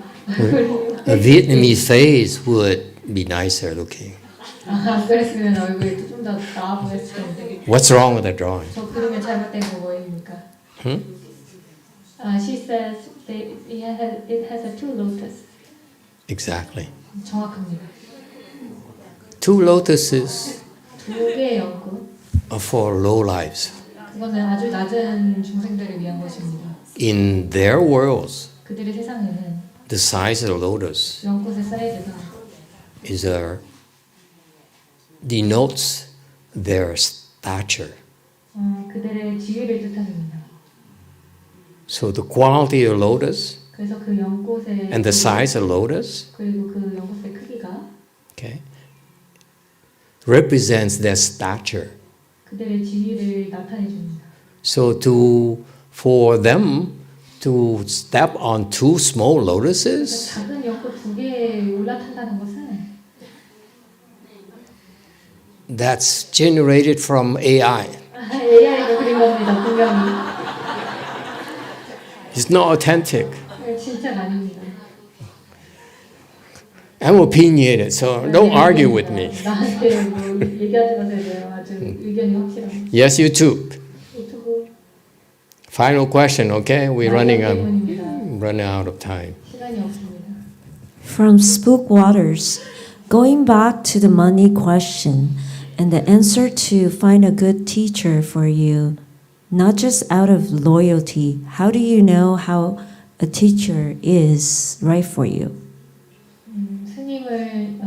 A Vietnamese face would be nicer looking. 아 그랬으면 얼굴이 좀 더 나아 보였을 텐데. What's wrong with that drawing? 저 그림에 잘못된 거 뭐입니까? She says it has a two lotus. Exactly. 정확합니다. Two lotuses 두 개의 연꽃. are for low lives. 그거는 아주 낮은 중생들을 위한 것입니다. In their worlds, 그들의 세상에는 the size of the lotus 연꽃의 사이즈가 denotes their stature. 그들의 지위를 뜻합니다. So the quality of lotus 그래서 그 연꽃의 and the size of lotus, 그리고 그 연꽃의 크기가 okay, represents their stature. 그들의 지위를 나타내 줍니다. So for them to step on two small lotuses, 작은 연꽃 두 개에 올라탄다는 것은 that's generated from AI. AI가 그린 겁니다. 분명히. It's not authentic. 진짜 아닙니다. I'm opinionated, so don't argue with me. 나한테 뭐 얘기하지 마세요. 아주 의견이 확실합니다. Yes, YouTube. 유튜브 Final question, okay? We're running 질문입니다. out of time. 시간이 없습니다. From Spook Waters, going back to the money question and the answer to find a good teacher for you, not just out of loyalty, how do you know how a teacher is right for you? 스님을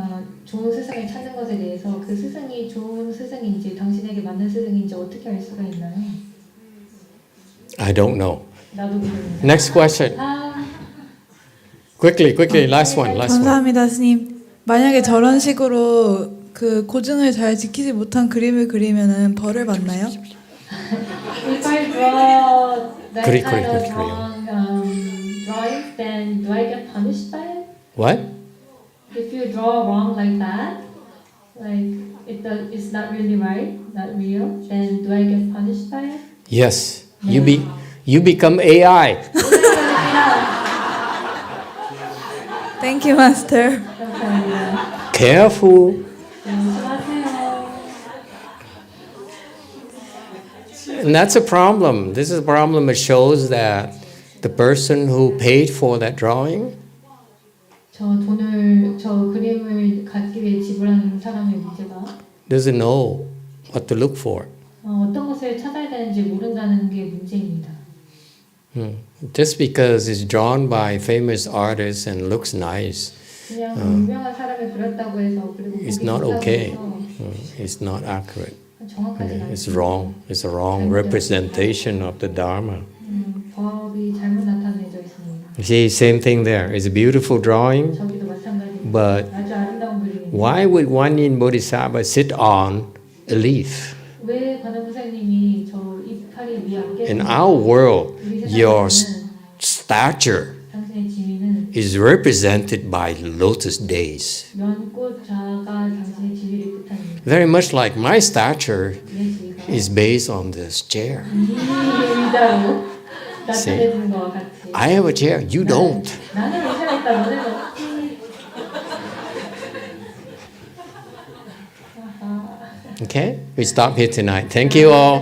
좋은 스승을 찾는 것에 대해서 그 스승이 좋은 스승인지 당신에게 맞는 스승인지 어떻게 알 수가 있나요? I don't know. 나도 모릅니다. Next question. Quickly, last one. 감사합니다, 스님. 만약에 저런 식으로 그 고증을 잘 지키지 못한 그림을 그리면은 벌을 받나요? If I draw that kind of wrong drawings, then do I get punished by it? What? if you draw wrong like that, like it's not really right, not real, then do I get punished by it? Yes, you become AI. Thank you, Master. 감사합니다. Careful. 조심하세요. And that's a problem. This is a problem. It shows that the person who paid for that drawing 저 그림을 갖기 위해 지불하는 사람의 문제가 doesn't know what to look for. 어떤 것을 찾아야 되는지 모른다는 게 문제입니다. Just because it's drawn by famous artists and looks nice, 그냥 유명한 사람이 그렸다고 해서 그리고 it's 보기 not 좋다고 okay. 해서 It's not accurate. 정확하지 않아요. It's wrong. It's a wrong representation of the Dharma. 법이 잘못 나타내져 있습니다. You see, same thing there. It's a beautiful drawing, 저기도 마찬가지입니다. but 아주 아름다운 그림입니다. why would GuanYin Bodhisattva sit on a leaf? 왜 관음 선생님이 저 이파리 위에 앉게 In our world, your stature 당신의 지위는 is represented by lotus days. 연꽃자가 당신의 지위를 뜻합니다. Very much like my stature is based on this chair. 이 의자로 나타내는 것과 같이. I have a chair, you don't. 나는 의자가 있다, 너네는 없지. Okay? We stop here tonight. Thank you all.